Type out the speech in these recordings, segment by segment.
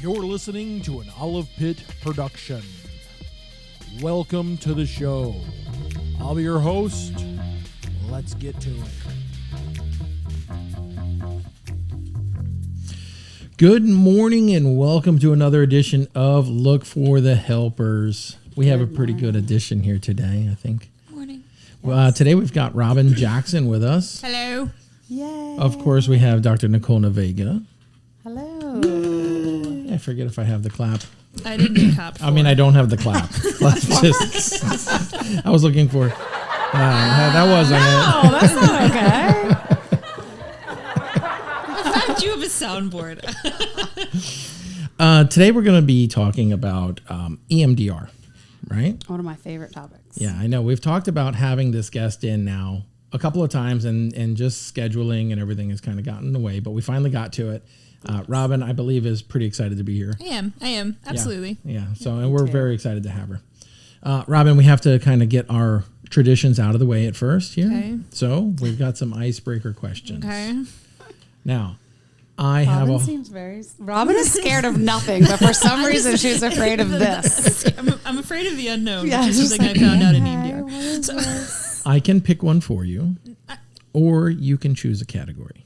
You're listening to an Olive Pit production. Welcome to the show. I'll be your host. Let's get to it. Good morning and welcome to another edition of Look for the Helpers. We have a pretty good edition here today, I think. Morning. Today we've got Robyn Jackson with us. Hello. Yay. Of course, we have Dr. Nicole Navega. Hello. I forget if I have the clap. I didn't get clapped for. I mean, I don't have the clap. Let's just. I was looking for. That wasn't it. Oh, that's not okay. I found you have a soundboard. Today we're going to be talking about EMDR, right? One of my favorite topics. Yeah, I know. We've talked about having this guest in now a couple of times, and just scheduling and everything has kind of gotten in the way, but we finally got to it. Robyn, I believe, is pretty excited to be here. I am. Absolutely. Yeah. So, and we're very excited to have her. Robyn, we have to kind of get our traditions out of the way at first here. Okay. So we've got some icebreaker questions. Okay. Now, I have Robyn seems very. Robyn is scared of nothing, but for some reason she's afraid of this. I'm afraid of the unknown, Yeah, which is she's something like, I found out in okay, EMDR. what is So, this? I can pick one for you, or you can choose a category.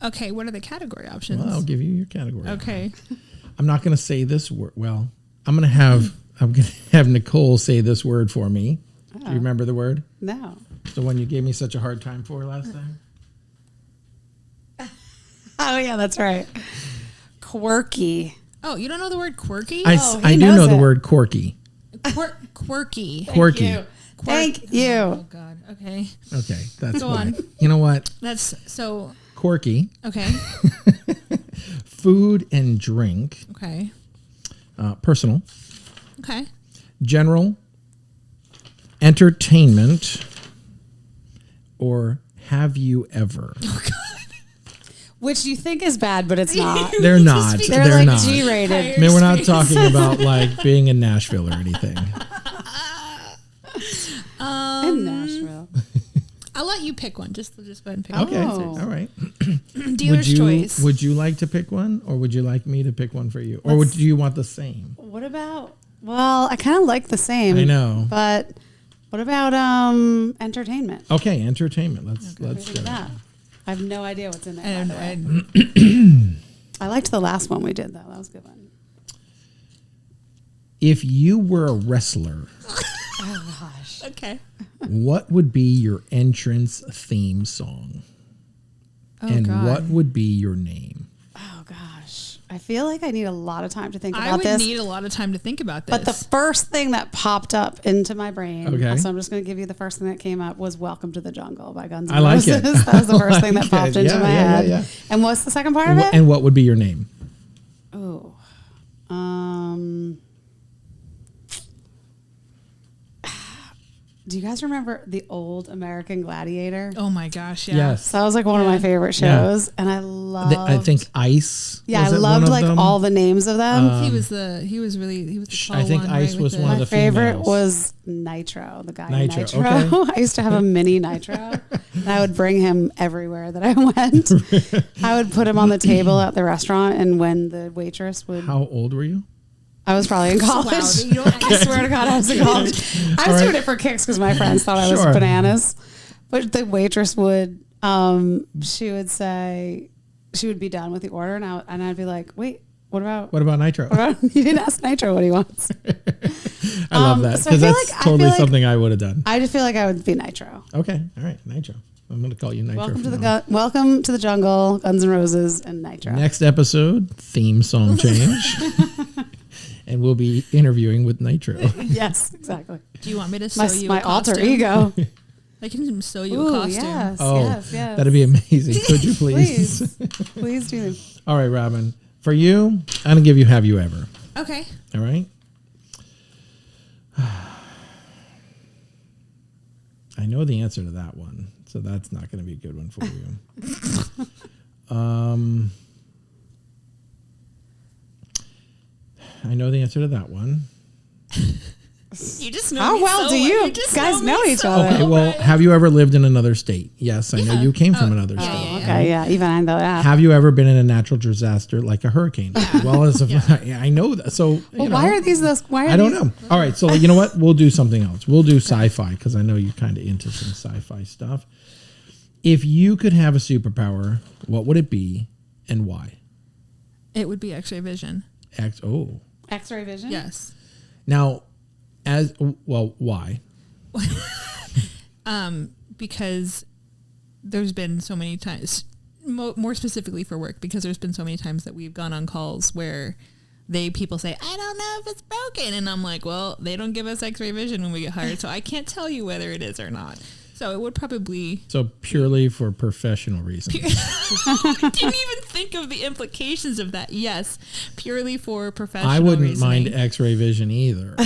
okay, what are the category options? Well, I'll give you your category. Okay. I'm not going to say this word. Well, I'm going to have Nicole say this word for me. Do you remember the word? No. The one you gave me such a hard time for last time? Oh yeah, that's right. Quirky. Oh, you don't know the word quirky? I do knows know the it. word quirky. Quirky. Quirky. Thank you. Oh God. Okay. Okay, that's Go why. on. You know what? That's so. Quirky. Okay. Food and drink. Okay. Personal. Okay. General. Entertainment. Or have you ever? Which you think is bad, but it's not. They're not. They're They're like not. G-rated. I mean, we're not talking about like being in Nashville or anything. In Nashville. I'll let you pick one. Just go ahead and pick Okay. Oh. All right. Dealer's choice. Would you like to pick one, or would you like me to pick one for you, or do you want the same? What about? Well, I kind of like the same. I know. But what about entertainment? Okay, entertainment. Let's Look do at it. that. I have no idea what's in there. I don't by the know. way. I liked the last one we did though. That was a good one. If you were a wrestler, Oh gosh. Okay. what would be your entrance theme song, Oh and God. what would be your name? Oh gosh. I feel like I need a lot of time to think I about would this. need a lot of time to think about this. But the first thing that popped up into my brain, Okay. so I'm just going to give you the first thing that came up was "Welcome to the Jungle" by Guns N' I like Roses. it. That was the first thing that like popped it. into Yeah, my yeah, head. yeah. And what's the second part of it? And what would be your name? Oh, do you guys remember the old American Gladiator? oh my gosh, yeah. Yes. So that was like one of my favorite shows, and I loved. I think Ice. Yeah, I was it one loved of like them? all the names of them. He was the tall I think one, Ice right, was with one of My the favorite females. was Nitro, the guy in Nitro, Nitro. okay. I used to have a mini Nitro, and I would bring him everywhere that I went. I would put him on the table at the restaurant, and when the waitress would, How old were you? I was probably in college. Wow, you don't- I swear to God, I was in college. I was doing it for kicks because my friends thought I was Sure. bananas. But the waitress would, she would say, she would be done with the order, and I'd be like, wait, what about? What about Nitro? You didn't ask Nitro what he wants. I love that so I because feel that's like- I totally feel like- something I would have done. I just feel like I would be Nitro. Okay, all right, Nitro. I'm going to call you Nitro. Welcome to from the now on. Welcome to the Jungle, Guns N' Roses, and Nitro. Next episode, theme song change, and we'll be interviewing with Nitro. Yes, exactly. Do you want me to sew you My a costume? alter ego. I can sew you a Ooh, costume. yes, Oh, yes. that'd be amazing. Could you please? Please do. All right, Robyn. For you, I'm gonna give you "Have You Ever." Okay. All right. I know the answer to that one, so that's not going to be a good one for you. I know the answer to that one. You just know How me well so do well. you just guys me know each so other? Okay, well, right? have you ever lived in another state? Yes, I know Yeah. you came from another state. yeah. Okay, yeah. Even I know that. Have you ever been in a natural disaster like a hurricane? Well, as I know that. So, Well, why are these those? Why are I don't these- know. All right, so you know what? We'll do something else. We'll do sci-fi because I know you're kind of into some sci-fi stuff. If you could have a superpower, what would it be and why? It would be X-ray vision. X-ray vision? Yes. Now, why? Because there's been so many times, more specifically for work, because there's been so many times that we've gone on calls where people say, I don't know if it's broken. And I'm like, well, they don't give us X-ray vision when we get hired, so I can't tell you whether it is or not. So it would probably... So purely for professional reasons. I didn't even think of the implications of that. Yes, purely for professional I wouldn't reasoning. mind X-ray vision either.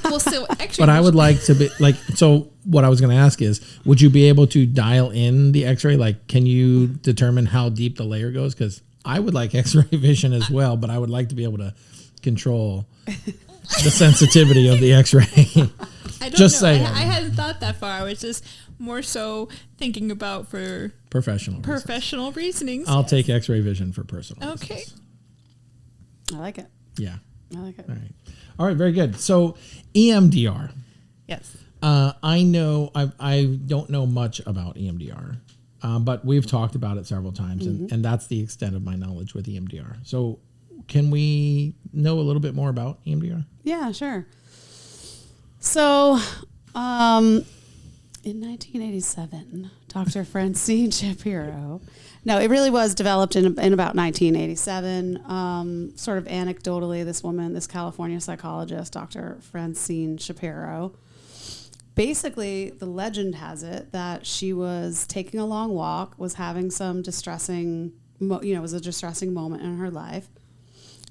Well, so X-ray But I would vision- like to be like, so what I was going to ask is, would you be able to dial in the X-ray? Like, can you determine how deep the layer goes? Because I would like X-ray vision as well, but I would like to be able to control the sensitivity of the X-ray. I don't Just know. saying. I hadn't thought that far. I was just more so thinking about for Professional reasons. professional reasonings. I'll take X-ray vision for personal Okay. reasons. I like it. Yeah. I like it. All right. All right. Very good. So EMDR. Yes. I know I don't know much about EMDR, but we've talked about it several times, and that's the extent of my knowledge with EMDR. So can we know a little bit more about EMDR? Yeah, sure. So, in 1987, Dr. Francine Shapiro. No, it really was developed in about 1987. Sort of anecdotally, this woman, this California psychologist, Dr. Francine Shapiro, basically the legend has it that she was taking a long walk, was having some distressing, it was a distressing moment in her life.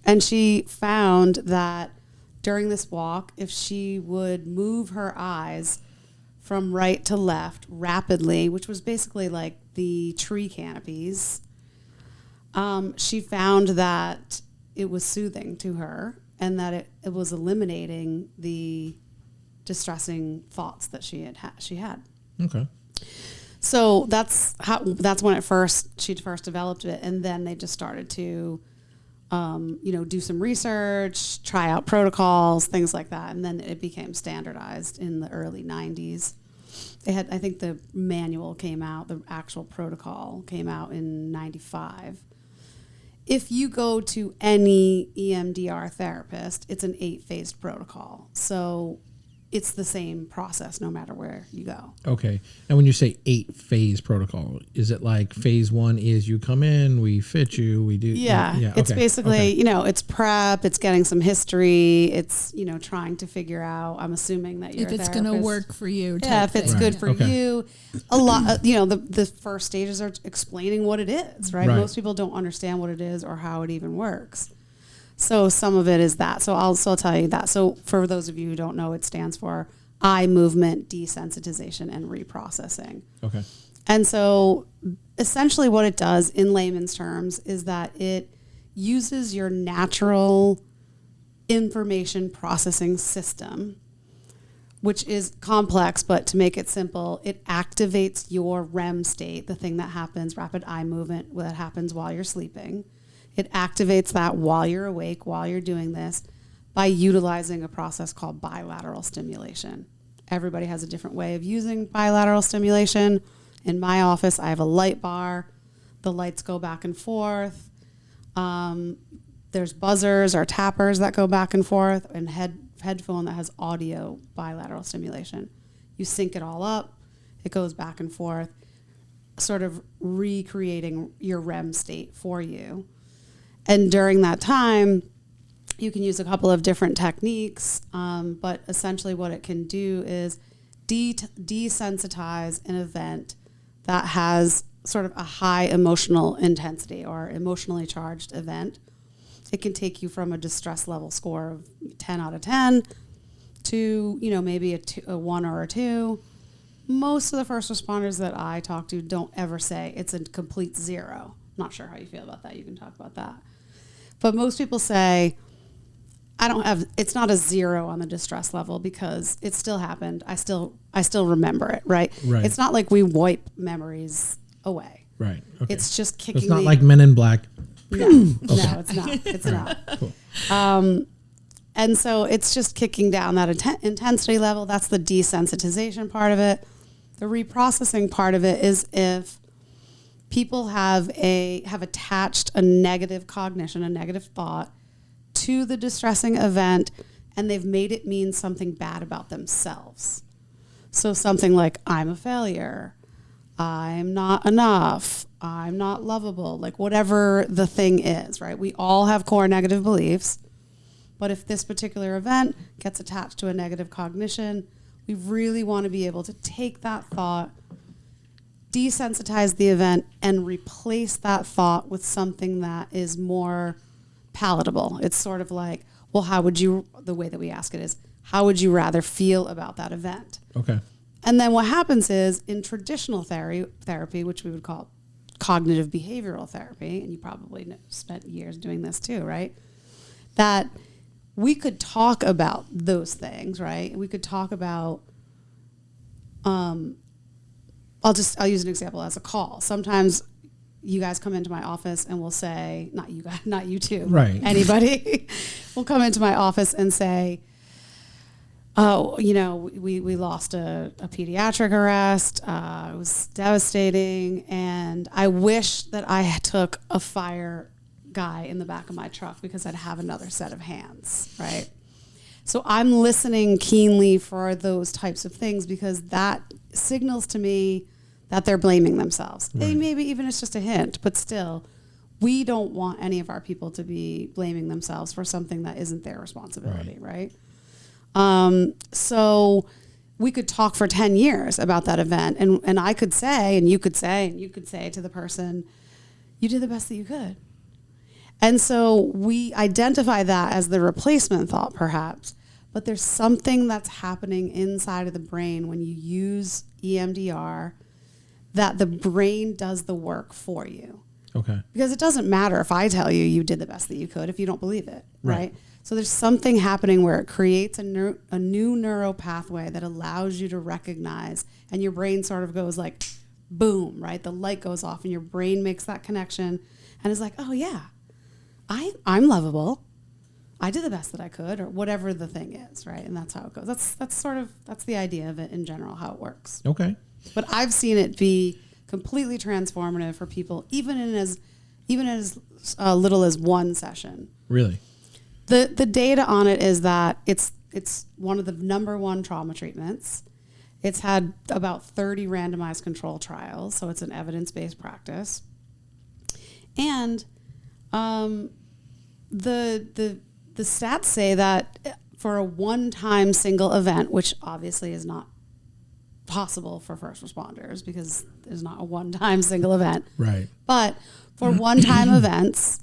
And she found that during this walk, if she would move her eyes from right to left rapidly, which was basically like the tree canopies, she found that it was soothing to her and that it was eliminating the distressing thoughts that she had. Okay. So that's when she first developed it, and then they just started to do some research, try out protocols, things like that. And then it became standardized in the early 90s. I think the manual came out, the actual protocol came out in 95. If you go to any EMDR therapist, it's an 8-phased protocol. So it's the same process no matter where you go. Okay. And when you say 8-phase protocol, is it like phase 1 is you come in, we fit you, we do? Yeah. It's okay, basically, okay. It's prep, it's getting some history, it's, trying to figure out, I'm assuming that you're If a it's going to therapist. work for you. Yeah, type if it's thing. good for Okay. you. A lot, the first stages are explaining what it is, right? Right. Most people don't understand what it is or how it even works. So some of it is that. So I'll tell you that. So for those of you who don't know, it stands for eye movement desensitization and reprocessing. Okay. And so essentially what it does in layman's terms is that it uses your natural information processing system, which is complex, but to make it simple, it activates your REM state, the thing that happens, rapid eye movement, that happens while you're sleeping. It activates that while you're awake, while you're doing this, by utilizing a process called bilateral stimulation. Everybody has a different way of using bilateral stimulation. In my office, I have a light bar. The lights go back and forth. There's buzzers or tappers that go back and forth, and headphone that has audio bilateral stimulation. You sync it all up. It goes back and forth, sort of recreating your REM state for you. And during that time, you can use a couple of different techniques, but essentially what it can do is desensitize an event that has sort of a high emotional intensity or emotionally charged event. It can take you from a distress level score of 10 out of 10 to, maybe a 1 or a 2. Most of the first responders that I talk to don't ever say it's a complete 0. Not sure how you feel about that. You can talk about that. But most people say, it's not a 0 on the distress level because it still happened. I still remember it, right? Right. It's not like we wipe memories away. Right. Okay. It's just So kicking it's not like Men in Black. No, no, it's not. It's not. Cool. And so it's just kicking down that intensity level. That's the desensitization part of it. The reprocessing part of it is if people have attached a negative cognition, a negative thought to the distressing event, and they've made it mean something bad about themselves. So something like, I'm a failure, I'm not enough, I'm not lovable, like whatever the thing is, right? We all have core negative beliefs, but if this particular event gets attached to a negative cognition, we really want to be able to take that thought, desensitize the event, and replace that thought with something that is more palatable. It's sort of like, well, the way that we ask it is, how would you rather feel about that event? Okay. And then what happens is in traditional therapy, which we would call cognitive behavioral therapy, and you probably spent years doing this too, right? That we could talk about those things, right? We could talk about, I'll use an example as a call. Sometimes you guys come into my office and will say, not you guys, not you two, right? Anybody will come into my office and say, oh, we lost a pediatric arrest. It was devastating. And I wish that I took a fire guy in the back of my truck because I'd have another set of hands, right? So I'm listening keenly for those types of things because that signals to me that they're blaming themselves. Right. And maybe even it's just a hint, but still, we don't want any of our people to be blaming themselves for something that isn't their responsibility, right? So we could talk for 10 years about that event, and I could say, and you could say, and you could say to the person, you did the best that you could. And so we identify that as the replacement thought, perhaps, but there's something that's happening inside of the brain when you use EMDR that the brain does the work for you. Okay. Because it doesn't matter if I tell you you did the best that you could if you don't believe it, Right. right? So there's something happening where it creates a new neural pathway that allows you to recognize, and your brain sort of goes like, boom, right? The light goes off and your brain makes that connection and is like, oh yeah, I'm lovable. I did the best that I could, or whatever the thing is, right? And that's how it goes. That's the idea of it in general, how it works. Okay. But I've seen it be completely transformative for people, even as little as one session. Really? The data on it is that it's one of the number one trauma treatments. It's had about 30 randomized control trials, so it's an evidence-based practice. And the stats say that for a one-time single event, which obviously is not possible for first responders because there's not a one-time single event. Right. But for one-time events,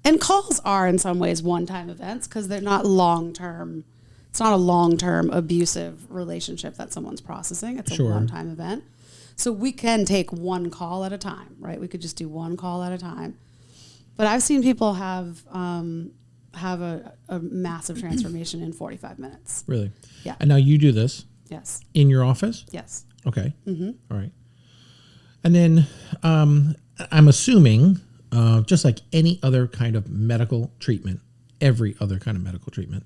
and calls are in some ways one-time events because they're not long-term. It's not a long-term abusive relationship that someone's processing. It's a Sure. one-time event. So we can take one call at a time, right? We could just do one call at a time. But I've seen people have a massive transformation in 45 minutes. Really? Yeah. And now you do this Yes. in your office? Yes. Okay. Mm-hmm. All right. And then I'm assuming, just like any other kind of medical treatment, every other kind of medical treatment,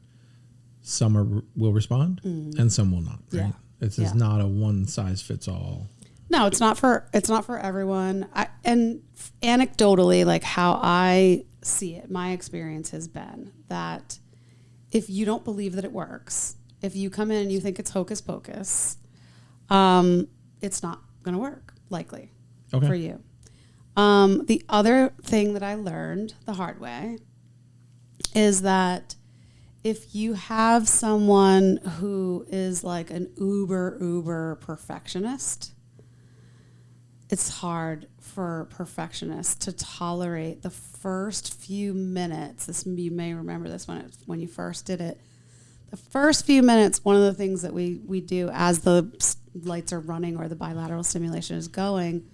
some will respond and some will not. Right? Yeah. This is not a one size fits all. No, it's not for everyone. And anecdotally, like how I see it, my experience has been that if you don't believe that it works, if you come in and you think it's hocus pocus, it's not going to work likely for you. The other thing that I learned the hard way is that if you have someone who is like an uber perfectionist, it's hard for perfectionists to tolerate the first few minutes. You may remember this when you first did it. The first few minutes, one of the things that we do as the lights are running or the bilateral stimulation is going,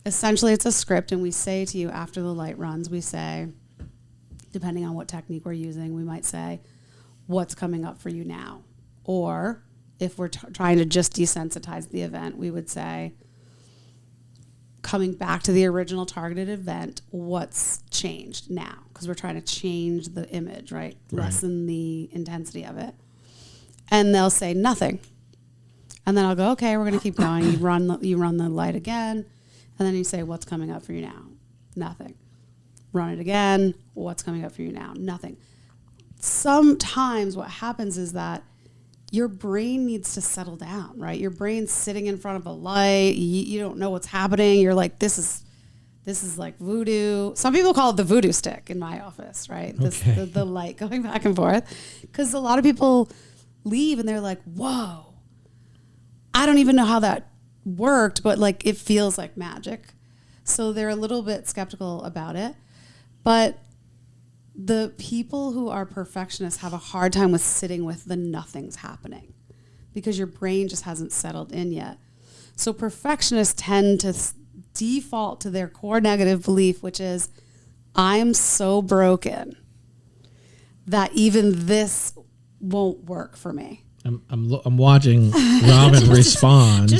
essentially it's a script, and we say to you after the light runs, we say, depending on what technique we're using, we might say, what's coming up for you now? Or if we're trying to just desensitize the event, we would say, coming back to the original targeted event, what's changed now? Because we're trying to change the image, right? Lessen the intensity of it. And they'll say nothing. And then I'll go, okay, we're going to keep going. You run the light again. And then you say, what's coming up for you now? Nothing. Run it again. What's coming up for you now? Nothing. Sometimes what happens is that your brain needs to settle down, right? Your brain's sitting in front of a light. You don't know what's happening. You're like, this is like voodoo. Some people call it the voodoo stick in my office, right? The light going back and forth. Because a lot of people leave and they're like, whoa, I don't even know how that worked, but like it feels like magic. So they're a little bit skeptical about it. But the people who are perfectionists have a hard time with sitting with the nothing's happening because your brain just hasn't settled in yet. So perfectionists tend to default to their core negative belief, which is, I'm so broken that even this won't work for me. I'm watching Robyn respond.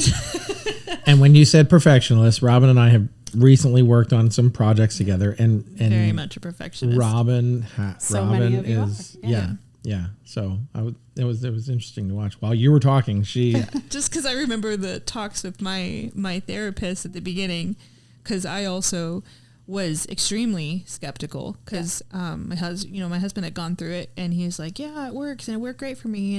And when you said perfectionist, Robyn and I have recently worked on some projects together, and very much a perfectionist. Robyn many of you is are. Yeah. So it was interesting to watch while you were talking. She just because I remember the talks with my therapist at the beginning, because I also was extremely skeptical because my husband had gone through it and he was like, yeah, it works and it worked great for me,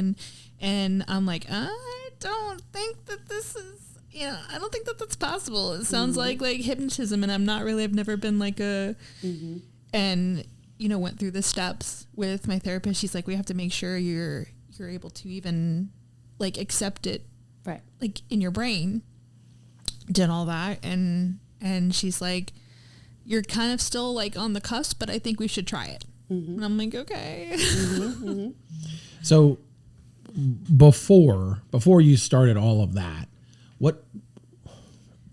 and I'm like, I don't think that this is. I don't think that that's possible. It sounds like hypnotism, and I've never been like a, and went through the steps with my therapist. She's like, we have to make sure you're able to even like accept it, right? Like in your brain, did all that, and she's like, you're kind of still like on the cusp, but I think we should try it. And I'm like, okay. So before you started all of that, what,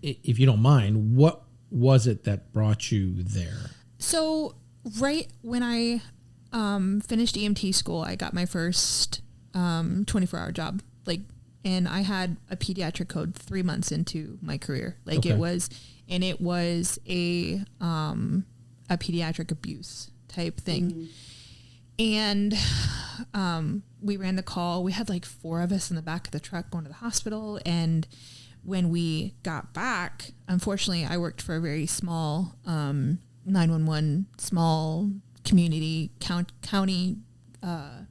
if you don't mind, what was it that brought you there? So right when I finished EMT school, I got my first 24-hour job. And I had a pediatric code 3 months into my career. It was a pediatric abuse type thing. And we ran the call. We had like 4 of us in the back of the truck going to the hospital. And when we got back, unfortunately, I worked for a very small 911, small community county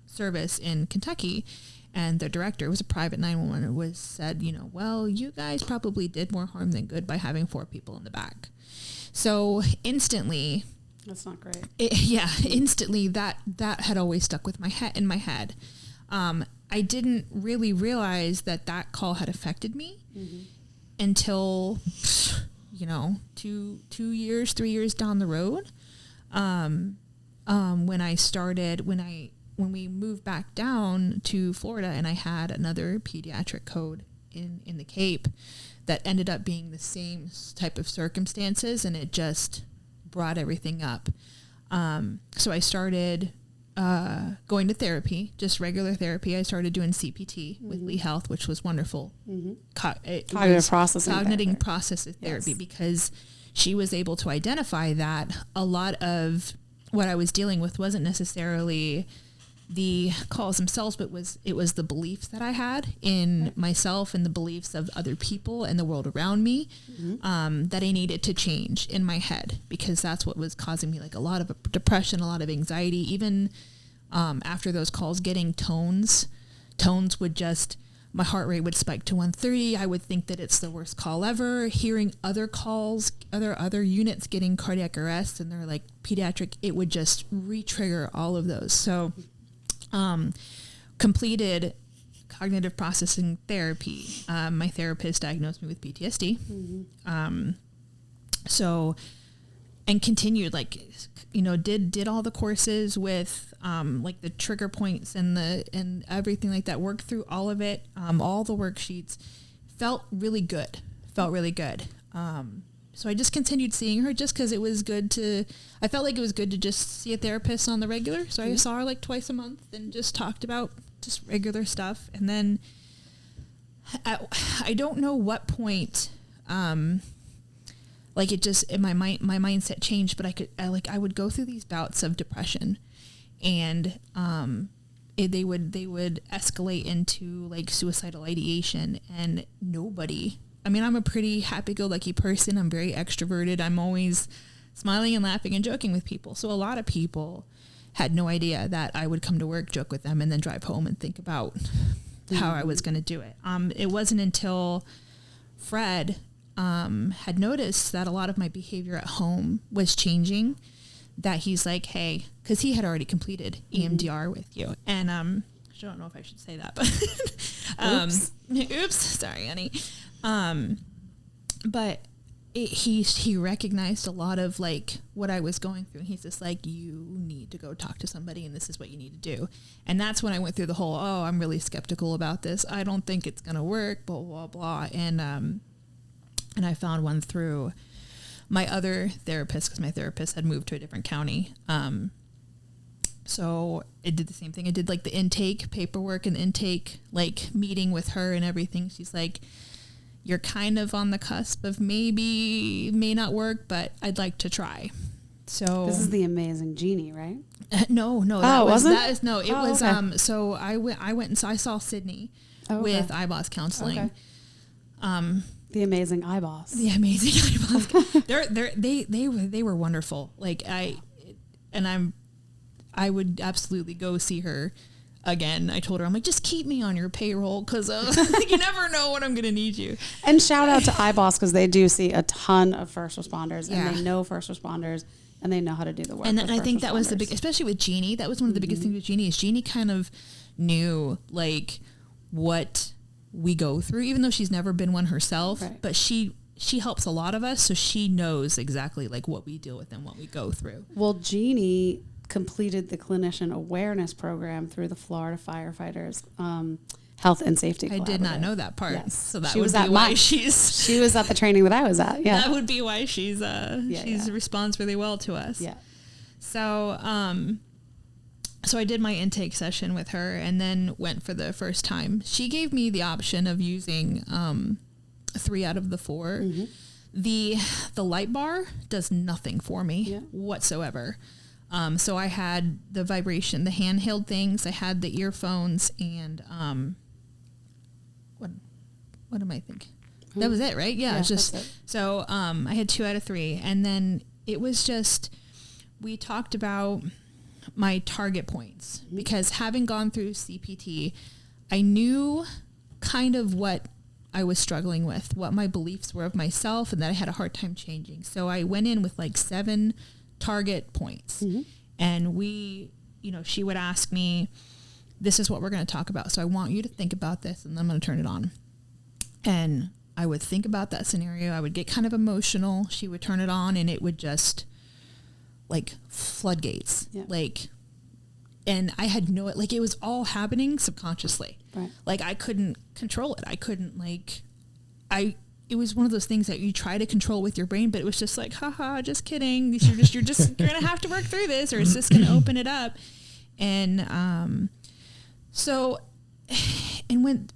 service in Kentucky. And the director, it was a private 911, said, well, you guys probably did more harm than good by having 4 people in the back. So instantly, that's not great. Instantly that had always stuck with in my head. I didn't really realize that call had affected me until, 3 years down the road. When we moved back down to Florida, and I had another pediatric code in the Cape that ended up being the same type of circumstances, and it just brought everything up. So I started going to therapy, just regular therapy. I started doing CPT with Lee Health, which was wonderful. Cognitive processing therapy, because she was able to identify that a lot of what I was dealing with wasn't necessarily the calls themselves, but it was the beliefs that I had in myself and the beliefs of other people and the world around me, that I needed to change in my head, because that's what was causing me like a lot of depression, a lot of anxiety. Even after those calls, getting tones would just, my heart rate would spike to 130. I would think that it's the worst call ever. Hearing other calls, other units getting cardiac arrest, and they're like pediatric, it would just re-trigger all of those. So completed cognitive processing therapy. My therapist diagnosed me with PTSD. And continued, did all the courses with, the trigger points and everything like that, worked through all of it, all the worksheets, felt really good. So I just continued seeing her just because it was good to, I felt like it was good to just see a therapist on the regular. So I saw her like twice a month and just talked about just regular stuff. And then I don't know what point, like it just, in my mindset changed, but I would go through these bouts of depression, and they would escalate into like suicidal ideation, and nobody, I mean, I'm a pretty happy-go-lucky person. I'm very extroverted. I'm always smiling and laughing and joking with people. So a lot of people had no idea that I would come to work, joke with them, and then drive home and think about how I was going to do it. It wasn't until Fred had noticed that a lot of my behavior at home was changing, that he's like, hey, because he had already completed EMDR with you. And I don't know if I should say that, but oops, sorry, honey. But he recognized a lot of like what I was going through. And he's just like, you need to go talk to somebody, and this is what you need to do. And that's when I went through the whole, I'm really skeptical about this. I don't think it's going to work, blah, blah, blah. And I found one through my other therapist, because my therapist had moved to a different county. So it did the same thing. I did like the intake paperwork and intake like meeting with her and everything. She's like, you're kind of on the cusp of may not work, but I'd like to try. So this is the amazing Jeannie, right? No, it was, okay. So I went and I saw Sydney with iBoss counseling. Okay. The amazing iBoss. The amazing iBoss. They were wonderful. Like I would absolutely go see her again. I told her, I'm like, just keep me on your payroll, because you never know when I'm going to need you. And shout out to iBoss, because they do see a ton of first responders, and they know first responders, and they know how to do the work. And I think that was the big, especially with Jeannie, that was one of the biggest things with Jeannie, is Jeannie kind of knew like what we go through, even though she's never been one herself, right. But she helps a lot of us, so she knows exactly like what we deal with and what we go through. Well, Jeannie completed the clinician awareness program through the Florida Firefighters Health and Safety Collaborative. I did not know that part. Yes. So that would be why she was at the training that I was at. Yeah. That would be why she responds really well to us. Yeah. So so I did my intake session with her, and then went for the first time. She gave me the option of using 3 out of the 4. Mm-hmm. The light bar does nothing for me whatsoever. So I had the vibration, the handheld things, I had the earphones, and what am I thinking? That was it, right? Yeah, it's just it. So I had 2 out of 3, and then it was just, we talked about my target points, because having gone through CPT, I knew kind of what I was struggling with, what my beliefs were of myself, and that I had a hard time changing. So I went in with like 7 target points. Mm-hmm. And she would ask me, this is what we're going to talk about. So I want you to think about this, and then I'm going to turn it on. And I would think about that scenario. I would get kind of emotional. She would turn it on, and it would just like floodgates. Yeah. And I had it was all happening subconsciously. Right. Like I couldn't control it. I couldn't it was one of those things that you try to control with your brain, but it was just like, haha, just kidding. You're going to have to work through this, or it's just going to open it up. And, when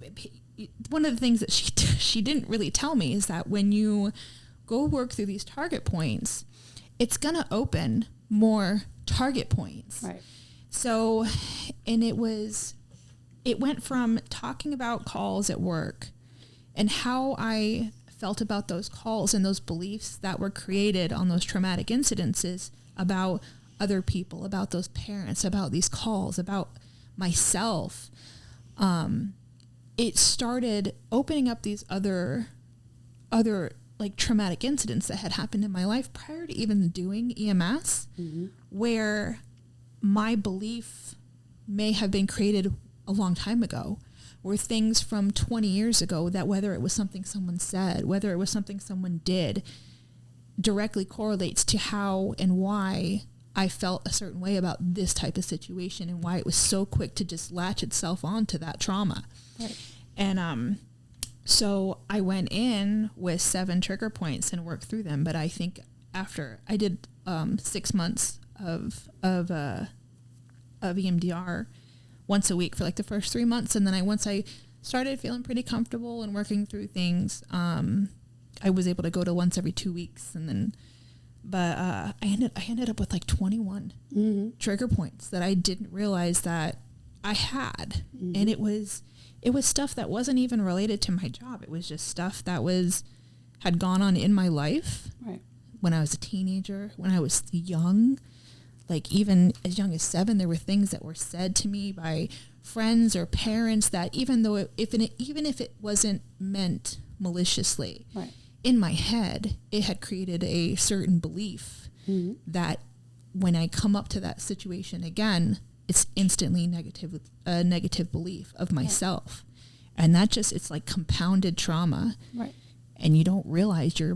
one of the things that she didn't really tell me is that when you go work through these target points, it's going to open more target points. Right. So, and it went from talking about calls at work and how I felt about those calls and those beliefs that were created on those traumatic incidences about other people, about those parents, about these calls, about myself. It started opening up these other like traumatic incidents that had happened in my life prior to even doing EMS, where my belief may have been created a long time ago, were things from 20 years ago that, whether it was something someone said, whether it was something someone did, directly correlates to how and why I felt a certain way about this type of situation, and why it was so quick to just latch itself onto that trauma. Right. And So I went in with 7 trigger points and worked through them. But I think after I did 6 months of EMDR once a week for like the first 3 months. And then once I started feeling pretty comfortable and working through things, I was able to go to once every 2 weeks. And then, but I ended up with like 21 trigger points that I didn't realize that I had. And it was stuff that wasn't even related to my job. It was just stuff that had gone on in my life. Right. When I was a teenager, when I was young, like even as young as 7, there were things that were said to me by friends or parents that even if it wasn't meant maliciously, right, in my head, it had created a certain belief that when I come up to that situation again, it's instantly a negative belief of myself. Right. And it's like compounded trauma. Right. And you don't realize your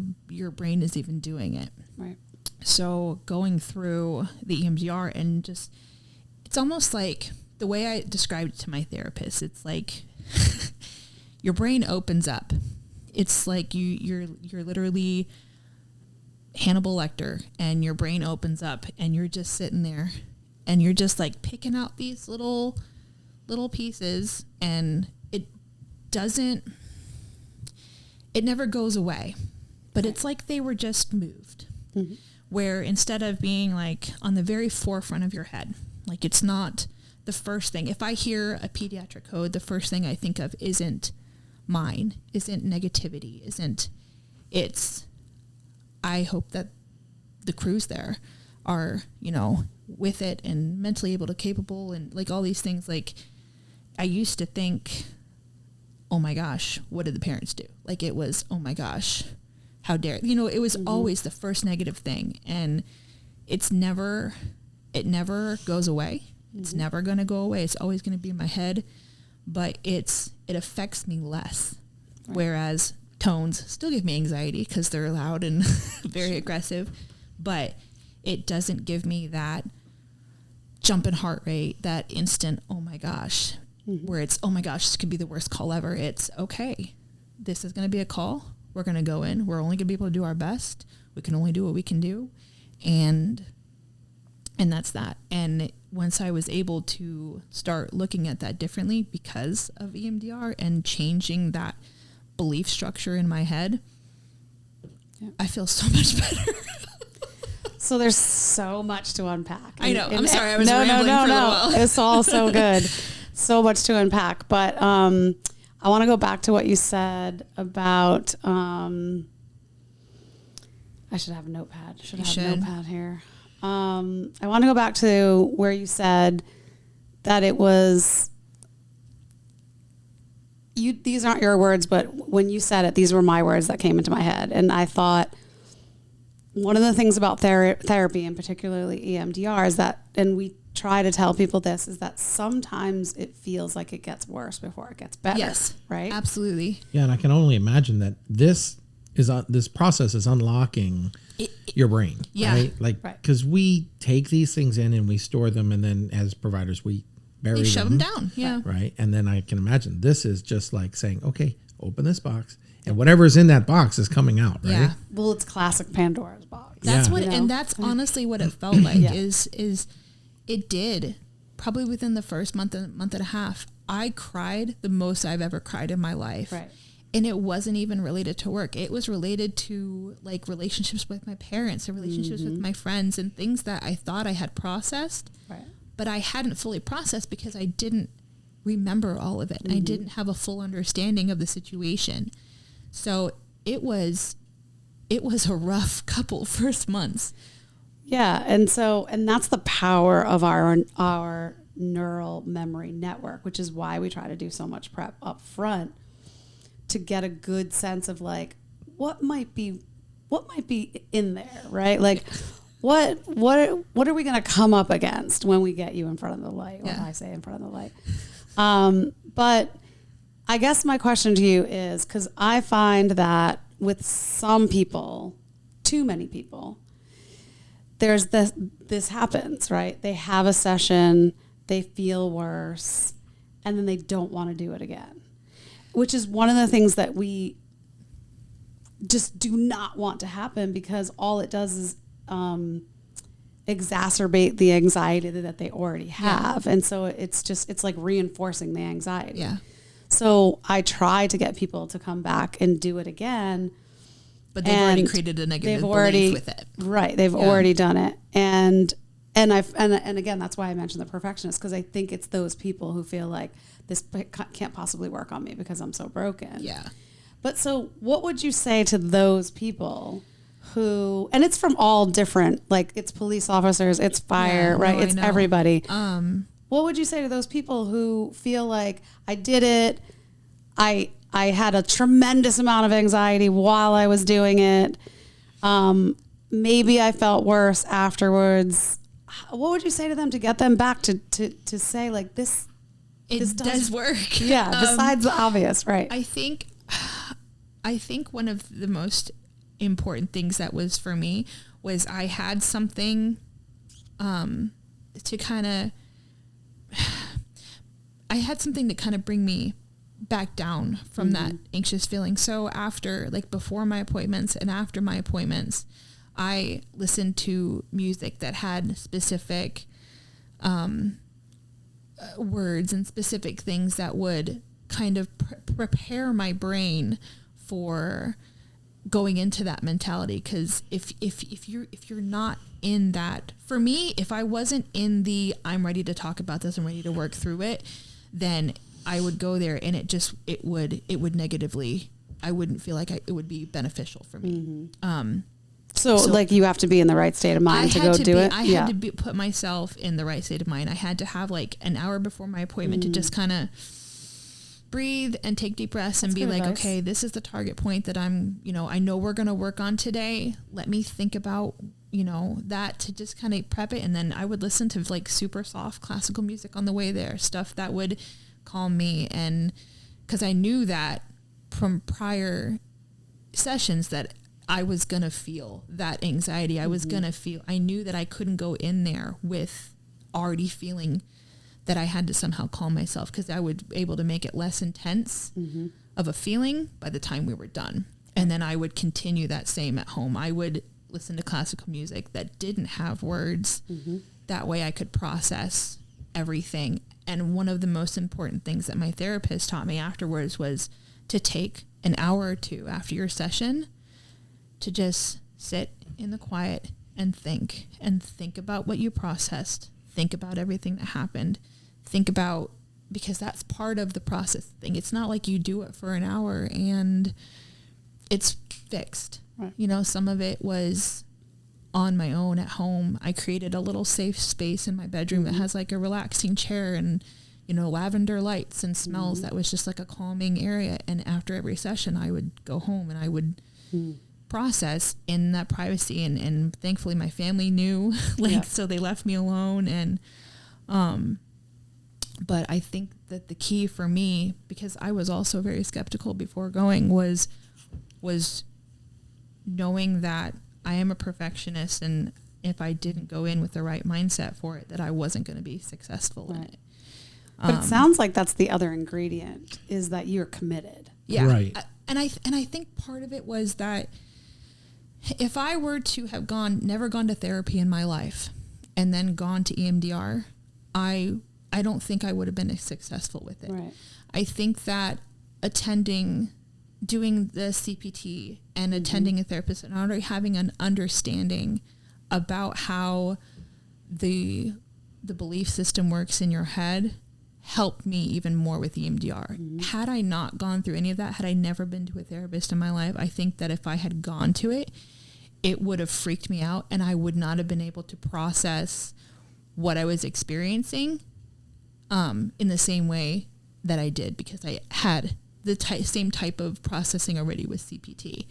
brain is even doing it. Right. So going through the EMDR and it's almost like the way I described it to my therapist, it's like your brain opens up. It's like you're literally Hannibal Lecter, and your brain opens up and you're just sitting there and you're just like picking out these little pieces, and it never goes away, but it's like they were just moved. Where instead of being like on the very forefront of your head, like it's not the first thing. If I hear a pediatric code, the first thing I think of isn't mine, isn't negativity, I hope that the crews there are, with it and mentally capable and like all these things. Like I used to think, oh my gosh, what did the parents do? Like it was, oh my gosh, how dare, it was always the first negative thing. And it never goes away. It's never going to go away. It's always going to be in my head, but it affects me less. Right. Whereas tones still give me anxiety because they're loud and very aggressive, but it doesn't give me that jump in heart rate, that instant, oh my gosh, where it's, oh my gosh, this could be the worst call ever. It's okay. This is going to be a call. We're going to go in. We're only going to be able to do our best. We can only do what we can do. And that's that. And once I was able to start looking at that differently because of EMDR and changing that belief structure in my head, I feel so much better. So there's so much to unpack. I know. I'm sorry. I was rambling for a little while. It's all so good. So much to unpack. But I want to go back to what you said about, I should have a notepad. A notepad here. I want to go back to where you said that it was, these aren't your words, but when you said it, these were my words that came into my head. And I thought one of the things about therapy, and particularly EMDR, is that, and we try to tell people this, is that sometimes it feels like it gets worse before it gets better. Yes, right? Absolutely. Yeah, and I can only imagine that this process is unlocking your brain, right? Like, because we take these things in and we store them, and then as providers we bury them. You shove them down, yeah. Right, and then I can imagine this is just like saying, okay, open this box, and whatever's in that box is coming out, right? Yeah. Well, it's classic Pandora's box. That's what, and that's honestly what it felt like. Is it did probably within the first month and a half. I cried the most I've ever cried in my life. Right. And it wasn't even related to work. It was related to like relationships with my parents and relationships with my friends and things that I thought I had processed, but I hadn't fully processed because I didn't remember all of it. I didn't have a full understanding of the situation. So it was a rough couple first months. Yeah. And that's the power of our neural memory network, which is why we try to do so much prep up front, to get a good sense of like what might be in there, right? Like what are we going to come up against when we get you in front of the light? Or I say in front of the light. But I guess my question to you is, because I find that with some people, too many people, there's this happens, right? They have a session, they feel worse, and then they don't want to do it again. which is one of the things that we just do not want to happen, because all it does is exacerbate the anxiety that they already have. And so it's like reinforcing the anxiety. Yeah. So I try to get people to come back and do it again. But they've already created a negative belief with it. Right. They've already done it. And again, that's why I mentioned the perfectionist, because I think it's those people who feel like this can't possibly work on me because I'm so broken. Yeah. But so what would you say to those people who, and it's from all different, like it's police officers, it's fire, right? It's everybody. What would you say to those people who feel like I did it, I had a tremendous amount of anxiety while I was doing it, maybe I felt worse afterwards? What would you say to them to get them back to say like this does work? Yeah, besides the obvious, right? I think one of the most important things that was for me was I had something to kind of bring me back down from that anxious feeling. So after, like before my appointments and after my appointments, I listened to music that had specific words and specific things that would kind of prepare my brain for going into that mentality. Because if you're not in that, for me, if I wasn't in the I'm ready to talk about this, I'm ready to work through it, then I would go there and it would negatively, I wouldn't feel like it would be beneficial for me. So like you have to be in the right state of mind to go do it. I had to put myself in the right state of mind. I had to have like an hour before my appointment to just kind of breathe and take deep breaths and be like, okay, this is the target point that I'm, I know we're going to work on today. Let me think about, that, to just kind of prep it. And then I would listen to like super soft classical music on the way there, stuff that would calm me. And because I knew that from prior sessions that I was going to feel that anxiety. I was going to feel, I knew that I couldn't go in there with already feeling that I had to somehow calm myself, because I would be able to make it less intense of a feeling by the time we were done. And then I would continue that same at home. I would listen to classical music that didn't have words. That way I could process everything. And one of the most important things that my therapist taught me afterwards was to take an hour or two after your session to just sit in the quiet and think about what you processed. Think about everything that happened. Think about, because that's part of the process thing. It's not like you do it for an hour and it's fixed. Right. Some of it was on my own at home. I created a little safe space in my bedroom that has like a relaxing chair and, lavender lights and smells. That was just like a calming area. And after every session, I would go home and I would process in that privacy. And thankfully my family knew, so they left me alone. And, but I think that the key for me, because I was also very skeptical before going, was knowing that I am a perfectionist, and if I didn't go in with the right mindset for it, that I wasn't going to be successful in it. But it sounds like that's the other ingredient, is that you're committed. Yeah. Right. And I think part of it was that if I were to have never gone to therapy in my life and then gone to EMDR, I don't think I would have been as successful with it. Right. I think that doing the CPT and attending a therapist and already having an understanding about how the belief system works in your head helped me even more with EMDR. Had I not gone through any of that, had I never been to a therapist in my life, I think that if I had gone to it, it would have freaked me out and I would not have been able to process what I was experiencing in the same way that I did, because I had the same type of processing already with CPT.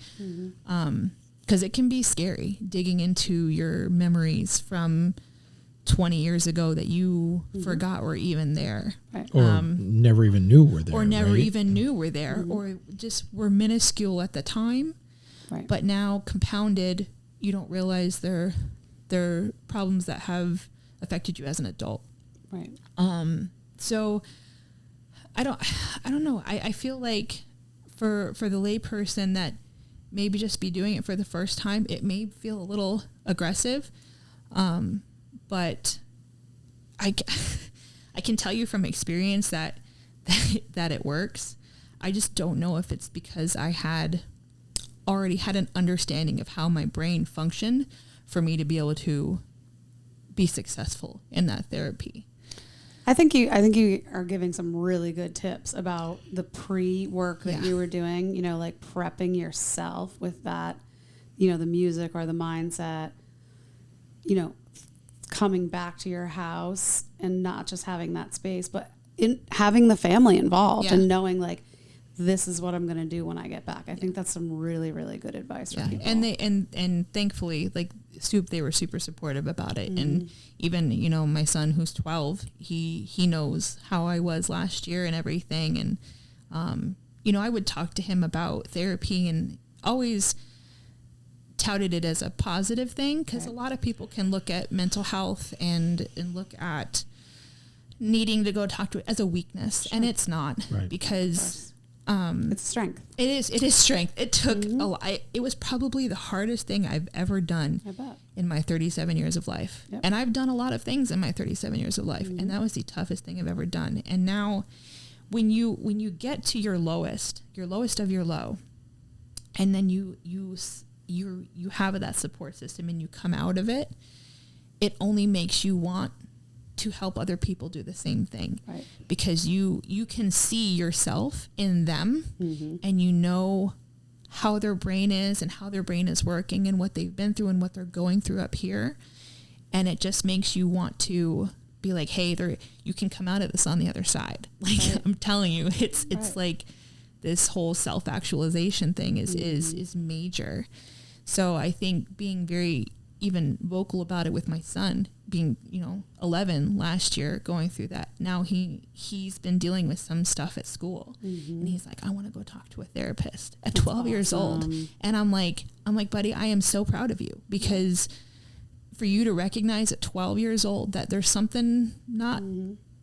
Because it can be scary digging into your memories from 20 years ago that you forgot were even there. Right. Or never even knew were there. Or never even knew were there, or just were minuscule at the time. Right. But now compounded, you don't realize they're problems that have affected you as an adult. Right. So I don't know. I feel like for the lay person that maybe just be doing it for the first time, it may feel a little aggressive. But I can tell you from experience that it works. I just don't know if it's because I had already had an understanding of how my brain functioned for me to be able to be successful in that therapy. I think you are giving some really good tips about the pre-work that you were doing, you know, like prepping yourself with that, you know, the music or the mindset, you know, coming back to your house and not just having that space, but in having the family involved and knowing like, this is what I'm going to do when I get back. I think that's some really, really good advice for people. And thankfully, like they were super supportive about it. And even, you know, my son who's 12, he knows how I was last year and everything. And, you know, I would talk to him about therapy and always touted it as a positive thing, because a lot of people can look at mental health and look at needing to go talk to it as a weakness. And it's not, because it's strength. It is strength. It took a lot. It was probably the hardest thing I've ever done in my 37 years of life. Yep. And I've done a lot of things in my 37 years of life. And that was the toughest thing I've ever done. And now when you get to your lowest of your low, and then you have that support system and you come out of it, it only makes you want to help other people do the same thing, because you can see yourself in them, and you know how their brain is and how their brain is working and what they've been through and what they're going through up here. And it just makes you want to be like, hey, you can come out of this on the other side. Like I'm telling you, it's like this whole self-actualization thing is major. So I think being very even vocal about it with my son, being, you know, 11 last year, going through that. Now he's been dealing with some stuff at school, and he's like, I want to go talk to a therapist at 12 years old. And I'm like, buddy, I am so proud of you, because for you to recognize at 12 years old that there's something not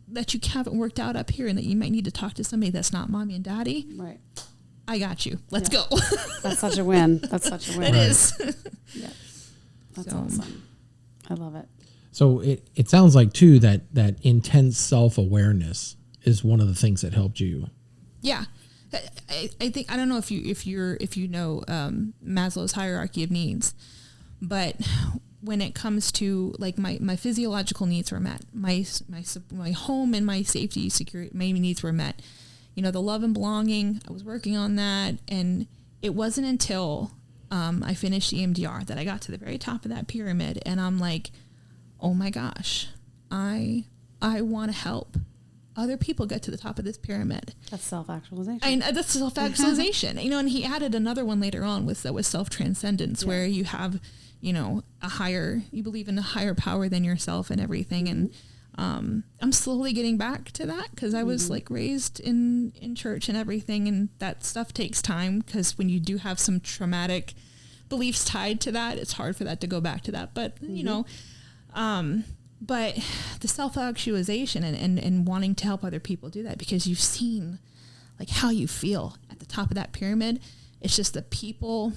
that you haven't worked out up here, and that you might need to talk to somebody that's not mommy and daddy. Right. I got you. Let's go. That's such a win. That's such a win. It is. Yeah. That's awesome. I love it. So it sounds like too that intense self-awareness is one of the things that helped you. Yeah. I think, I don't know if you know Maslow's hierarchy of needs, but when it comes to like my physiological needs were met, my home and my safety, security, my needs were met. You know, the love and belonging, I was working on that, and it wasn't until I finished EMDR that I got to the very top of that pyramid, and I'm like, oh my gosh, I want to help other people get to the top of this pyramid. That's self-actualization. That's self-actualization. You know, and he added another one later on that was self-transcendence, where you have, you know, you believe in a higher power than yourself and everything. And I'm slowly getting back to that, because I was like raised in church and everything, and that stuff takes time, because when you do have some traumatic beliefs tied to that, it's hard for that to go back to that. But you know, but the self-actualization and wanting to help other people do that, because you've seen like how you feel at the top of that pyramid. It's just that people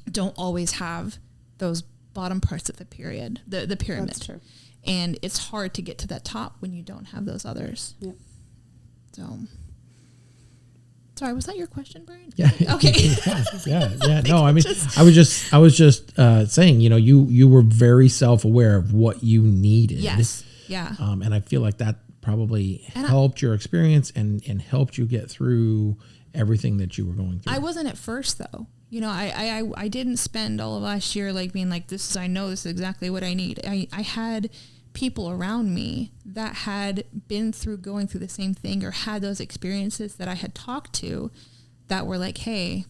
don't always have those bottom parts of the pyramid. That's true. And it's hard to get to that top when you don't have those others. Yep. So, sorry, was that your question, Brian? Yeah. Okay. yeah. No, I mean, I was just saying, you know, you were very self-aware of what you needed. Yes. Yeah. And I feel like that probably helped your experience and helped you get through everything that you were going through. I wasn't at first, though. You know, I didn't spend all of last year like being like, I know this is exactly what I need. I had people around me that had been through going through the same thing, or had those experiences that I had talked to, that were like, hey,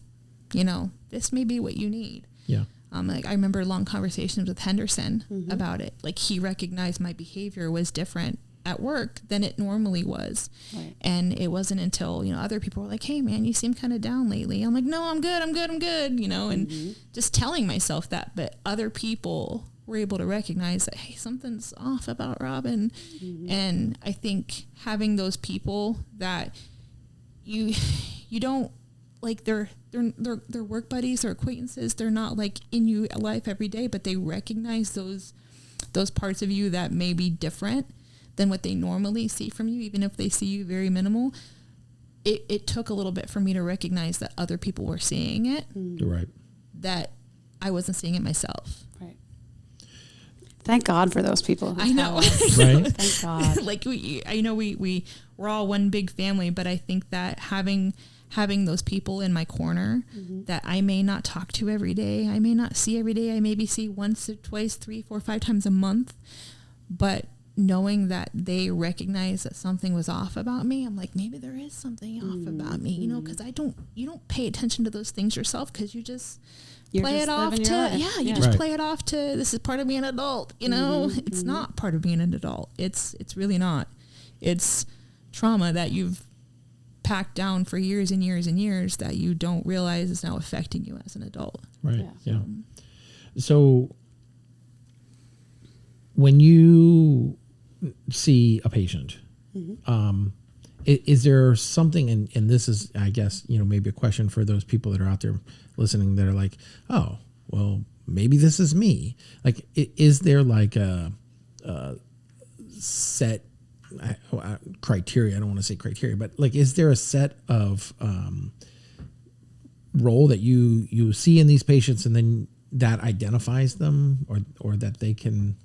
you know, this may be what you need. Yeah. Like I remember long conversations with Henderson about it. Like he recognized my behavior was different at work than it normally was. Right. And it wasn't until, you know, other people were like, hey man, you seem kind of down lately. I'm like, no, I'm good, you know, and just telling myself that. But other people were able to recognize that, hey, something's off about Robyn. And I think having those people that you don't, like, they're work buddies or acquaintances, they're not like in your life every day, but they recognize those parts of you that may be different than what they normally see from you, even if they see you very minimal. It took a little bit for me to recognize that other people were seeing it. You're right. That I wasn't seeing it myself. Right. Thank God for those people. I know. Right. Thank God. Like I know we're all one big family, but I think that having those people in my corner that I may not talk to every day, I may not see every day, I maybe see once or twice, 3, 4, 5 times a month, but knowing that they recognize that something was off about me, I'm like, maybe there is something off about me, you know, because you don't pay attention to those things yourself, because you just play it off to, you just play it off to, this is part of being an adult, you know. It's not part of being an adult. It's really not. It's trauma that you've packed down for years and years and years that you don't realize is now affecting you as an adult. Right. Yeah. So when you see a patient, is there something, and this is, I guess, you know, maybe a question for those people that are out there listening that are like, oh, well, maybe this is me. Like, is there like a set criteria? I don't want to say criteria, but like, is there a set of role that you see in these patients, and then that identifies them, or that they can,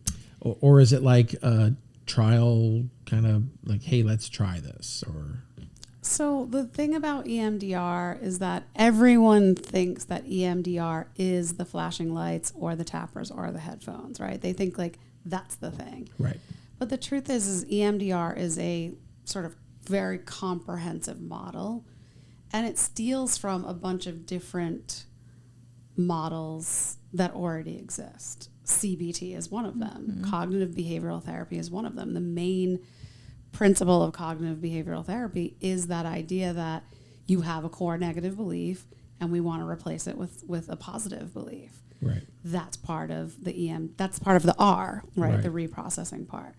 or is it like a trial kind of like, hey, let's try this? Or so the thing about EMDR is that everyone thinks that EMDR is the flashing lights or the tappers or the headphones, right? They think like that's the thing. Right. But the truth is EMDR is a sort of very comprehensive model, and it steals from a bunch of different models that already exist. CBT is one of them. Cognitive behavioral therapy is one of them. The main principle of cognitive behavioral therapy is that idea that you have a core negative belief and we want to replace it with a positive belief. Right. That's part of the that's part of the R, right? The reprocessing part.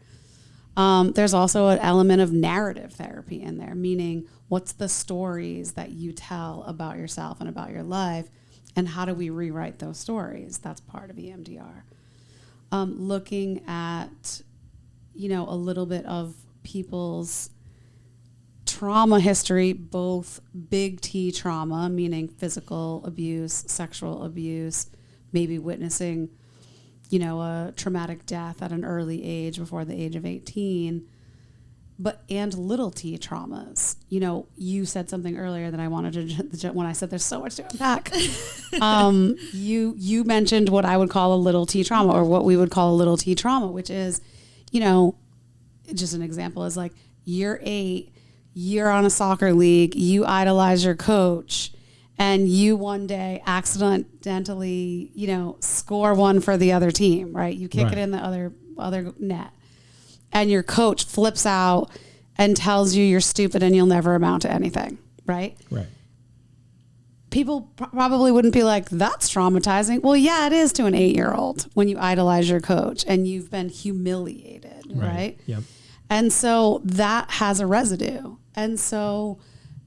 There's also an element of narrative therapy in there, meaning what's the stories that you tell about yourself and about your life, and how do we rewrite those stories? That's part of EMDR. Looking at, you know, a little bit of people's trauma history, both big T trauma, meaning physical abuse, sexual abuse, maybe witnessing, you know, a traumatic death at an early age before the age of 18, and little T traumas. You know, you said something earlier that I wanted to, when I said there's so much to unpack. You mentioned what I would call a little T trauma, or what we would call a little T trauma, which is, you know, just an example is like, you're 8, you're on a soccer league, you idolize your coach, and you one day accidentally, you know, score one for the other team, right? You kick it in the other net, and your coach flips out and tells you you're stupid and you'll never amount to anything, right? Right. People probably wouldn't be like, that's traumatizing. Well, yeah, it is to an 8-year-old when you idolize your coach and you've been humiliated, right? Yep. And so that has a residue. And so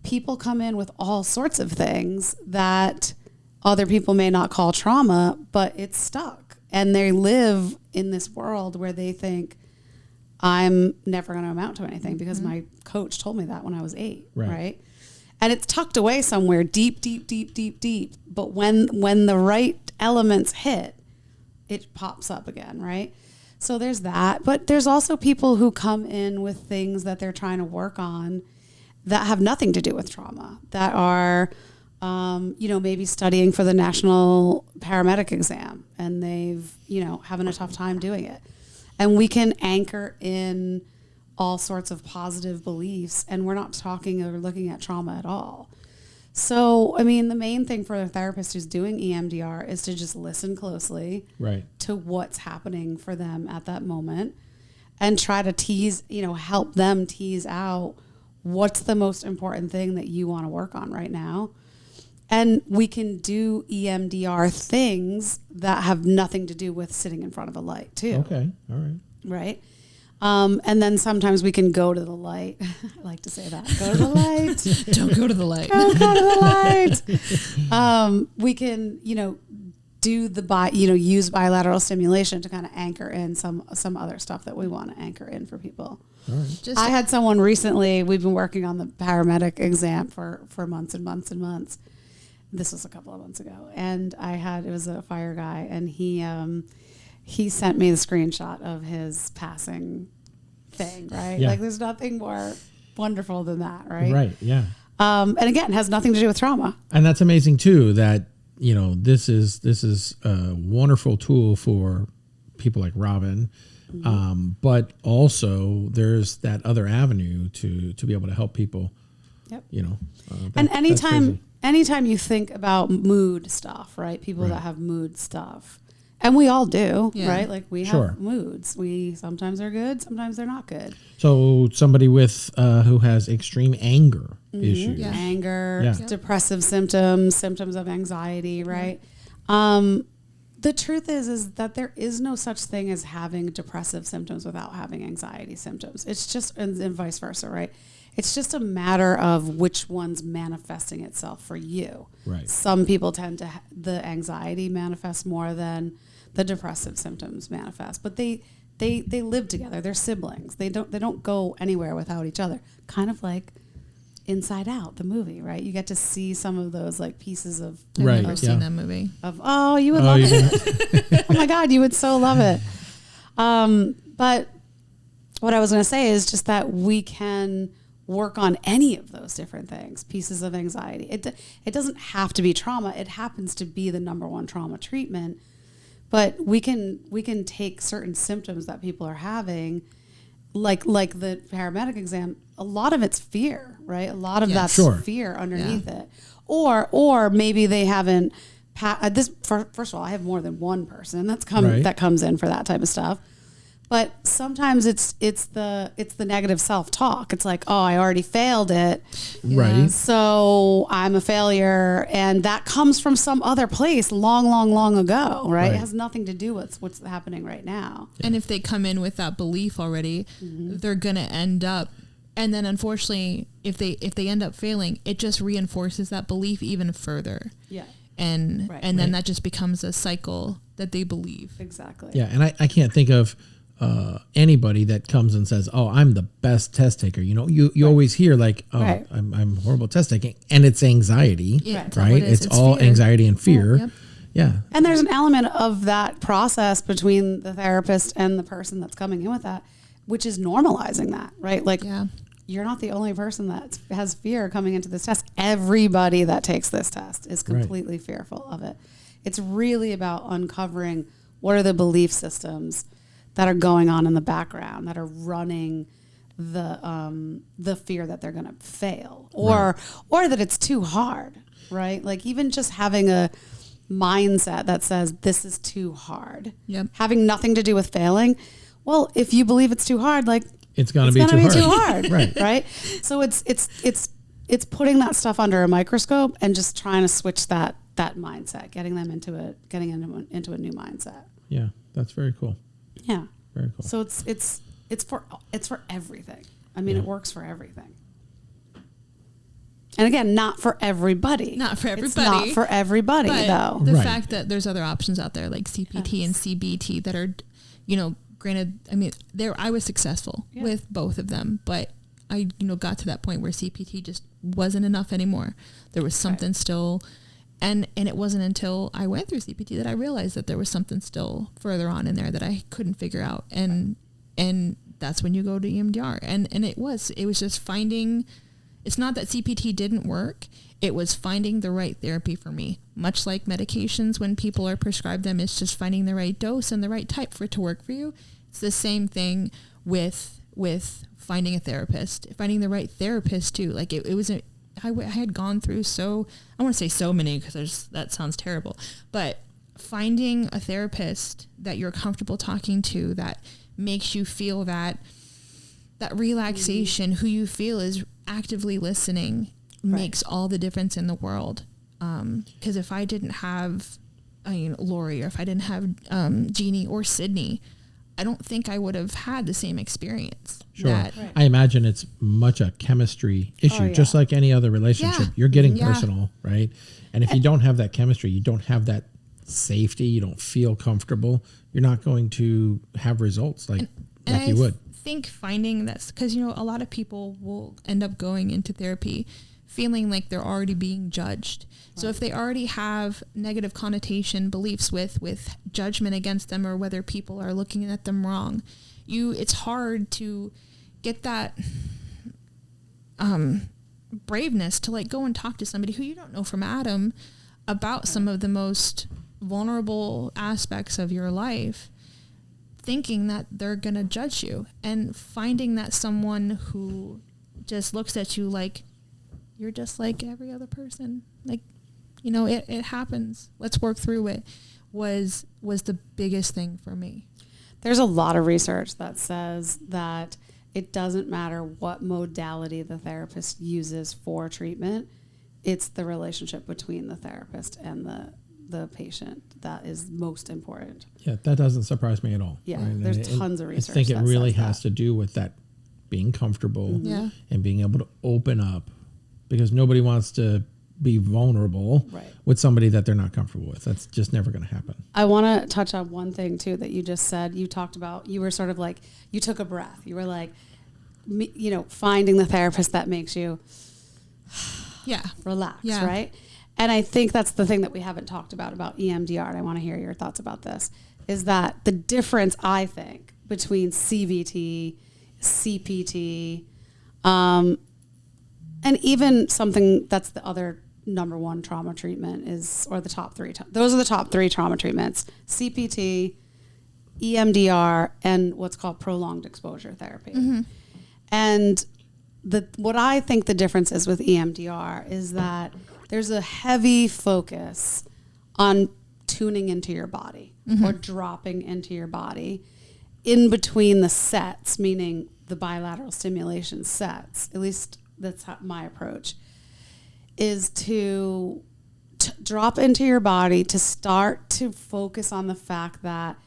people come in with all sorts of things that other people may not call trauma, but it's stuck. And they live in this world where they think, I'm never going to amount to anything because my coach told me that when I was 8, right? And it's tucked away somewhere deep, deep, deep, deep, deep. But when the right elements hit, it pops up again, right? So there's that. But there's also people who come in with things that they're trying to work on that have nothing to do with trauma, that are, you know, maybe studying for the national paramedic exam, and they've, you know, having a tough time doing it. And we can anchor in all sorts of positive beliefs, and we're not talking or looking at trauma at all. So, I mean, the main thing for a therapist who's doing EMDR is to just listen closely to what's happening for them at that moment, and try to tease, you know, help them tease out what's the most important thing that you want to work on right now. And we can do EMDR things that have nothing to do with sitting in front of a light too. Okay. All right. Right. And then sometimes we can go to the light. I like to say that. Go to the light. Don't go to the light. Don't go to the light. We can, do use bilateral stimulation to kind of anchor in some other stuff that we want to anchor in for people. All right. I had someone recently, we've been working on the paramedic exam for months and months and months. This was a couple of months ago. And it was a fire guy, and he sent me the screenshot of his passing thing, right? Yeah. Like there's nothing more wonderful than that, right? Right. Yeah. And again, it has nothing to do with trauma. And that's amazing too, that, this is a wonderful tool for people like Robyn. But also there's that other avenue to be able to help people. Yep. And anytime you think about mood stuff, right? People that have mood stuff, and we all do, right? Like we have moods. We sometimes are good, sometimes they're not good. So somebody with who has extreme anger issues, anger, depressive symptoms of anxiety, right? The truth is that there is no such thing as having depressive symptoms without having anxiety symptoms. It's just, and vice versa, right? It's just a matter of which one's manifesting itself for you. Right. Some people tend to, the anxiety manifests more than the depressive symptoms manifest, but they live together. They're siblings. They don't go anywhere without each other. Kind of like Inside Out, the movie, right? You get to see some of those like pieces of. I've never seen that movie. You would love it. Oh my God, you would so love it. But what I was going to say is just that we can work on any of those different things, pieces of anxiety. It doesn't have to be trauma. It happens to be the number one trauma treatment. But we can take certain symptoms that people are having, like the paramedic exam. A lot of it's fear, right? A lot of that's fear underneath it, or maybe they haven't. First of all, I have more than one person that comes in for that type of stuff. But sometimes it's the negative self-talk. It's like, oh, I already failed it. Right. So I'm a failure. And that comes from some other place long ago, right? It has nothing to do with what's happening right now. And if they come in with that belief already, they're going to end up, and then unfortunately, if they end up failing, it just reinforces that belief even further. Yeah. And then that just becomes a cycle that they believe. Exactly. Yeah. And I can't think of anybody that comes and says, "Oh, I'm the best test taker." You always hear like, "Oh, I'm horrible test taking," and it's anxiety, right? It's all fear. Anxiety and fear. Yep. Yeah. And there's an element of that process between the therapist and the person that's coming in with that, which is normalizing that, right? Like, you're not the only person that has fear coming into this test. Everybody that takes this test is completely fearful of it. It's really about uncovering what are the belief systems that are going on in the background that are running the fear that they're going to fail or that it's too hard, right? Like even just having a mindset that says this is too hard, having nothing to do with failing. Well, if you believe it's too hard, like it's going to be too hard. right? So it's putting that stuff under a microscope and just trying to switch that mindset, getting into a new mindset. Yeah, that's very cool. Yeah. Very cool. So it's for everything. I mean, it works for everything. And again, not for everybody. Not for everybody. It's not for everybody, but though. The fact that there's other options out there like CPT and CBT that are, granted, I mean, I was successful with both of them, but I, got to that point where CPT just wasn't enough anymore. There was something still. And it wasn't until I went through CPT that I realized that there was something still further on in there that I couldn't figure out. And that's when you go to EMDR. And it was just finding, it's not that CPT didn't work. It was finding the right therapy for me. Much like medications, when people are prescribed them, it's just finding the right dose and the right type for it to work for you. It's the same thing with finding a therapist, finding the right therapist too. Like it wasn't, I had gone through I want to say so many because that sounds terrible, but finding a therapist that you're comfortable talking to, that makes you feel that relaxation, who you feel is actively listening, makes all the difference in the world. Because if I didn't have, Lori, or if I didn't have Jeannie or Sydney, I don't think I would have had the same experience. Sure. Right. I imagine it's much a chemistry issue, just like any other relationship. Yeah. You're getting personal, right? And if you don't have that chemistry, you don't have that safety, you don't feel comfortable, you're not going to have results like you would. I think finding that's because, a lot of people will end up going into therapy feeling like they're already being judged. Right. So if they already have negative connotation beliefs with judgment against them, or whether people are looking at them wrong, it's hard to get that braveness to like go and talk to somebody who you don't know from Adam about some of the most vulnerable aspects of your life, thinking that they're going to judge you, and finding that someone who just looks at you like you're just like every other person, like, it happens, let's work through it, was the biggest thing for me. There's a lot of research that says that it doesn't matter what modality the therapist uses for treatment, it's the relationship between the therapist and the patient that is most important. Yeah, that doesn't surprise me at all. Yeah, right? there's tons of research. I think it really has to do with that being comfortable and being able to open up, because nobody wants to be vulnerable with somebody that they're not comfortable with. That's just never going to happen. I want to touch on one thing too that you just said. You talked about, you were sort of like, you took a breath. You were like, finding the therapist that makes you relax, right? And I think that's the thing that we haven't talked about EMDR, and I want to hear your thoughts about this, is that the difference, I think, between CBT, CPT, and even something that's the other number one trauma treatment or the top three. Those are the top three trauma treatments: CPT, EMDR, and what's called prolonged exposure therapy. Mm-hmm. And what I think the difference is with EMDR is that there's a heavy focus on tuning into your body or dropping into your body in between the sets, meaning the bilateral stimulation sets. At least that's my approach, is to drop into your body, to start to focus on the fact that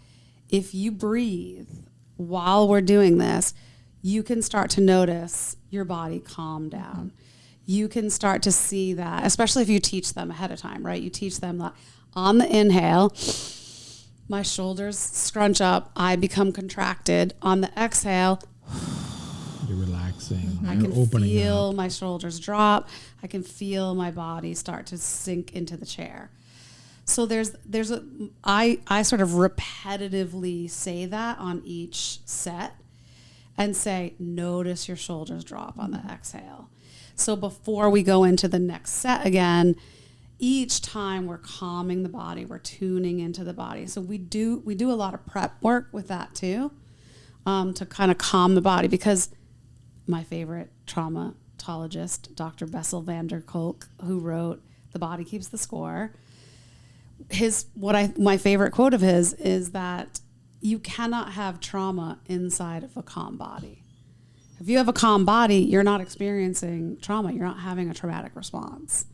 if you breathe while we're doing this, you can start to notice your body calm down. You can start to see that, especially if you teach them ahead of time, right? You teach them that on the inhale, my shoulders scrunch up, I become contracted. On the exhale, you're relaxing. I can feel my shoulders drop. I can feel my body start to sink into the chair. So I sort of repetitively say that on each set and say, notice your shoulders drop on the exhale. So before we go into the next set again, each time we're calming the body, we're tuning into the body. So we do a lot of prep work with that too, to kind of calm the body, because my favorite traumatologist, Dr. Bessel van der Kolk, who wrote The Body Keeps the Score, my favorite quote of his is that you cannot have trauma inside of a calm body. If you have a calm body, you're not experiencing trauma. You're not having a traumatic response.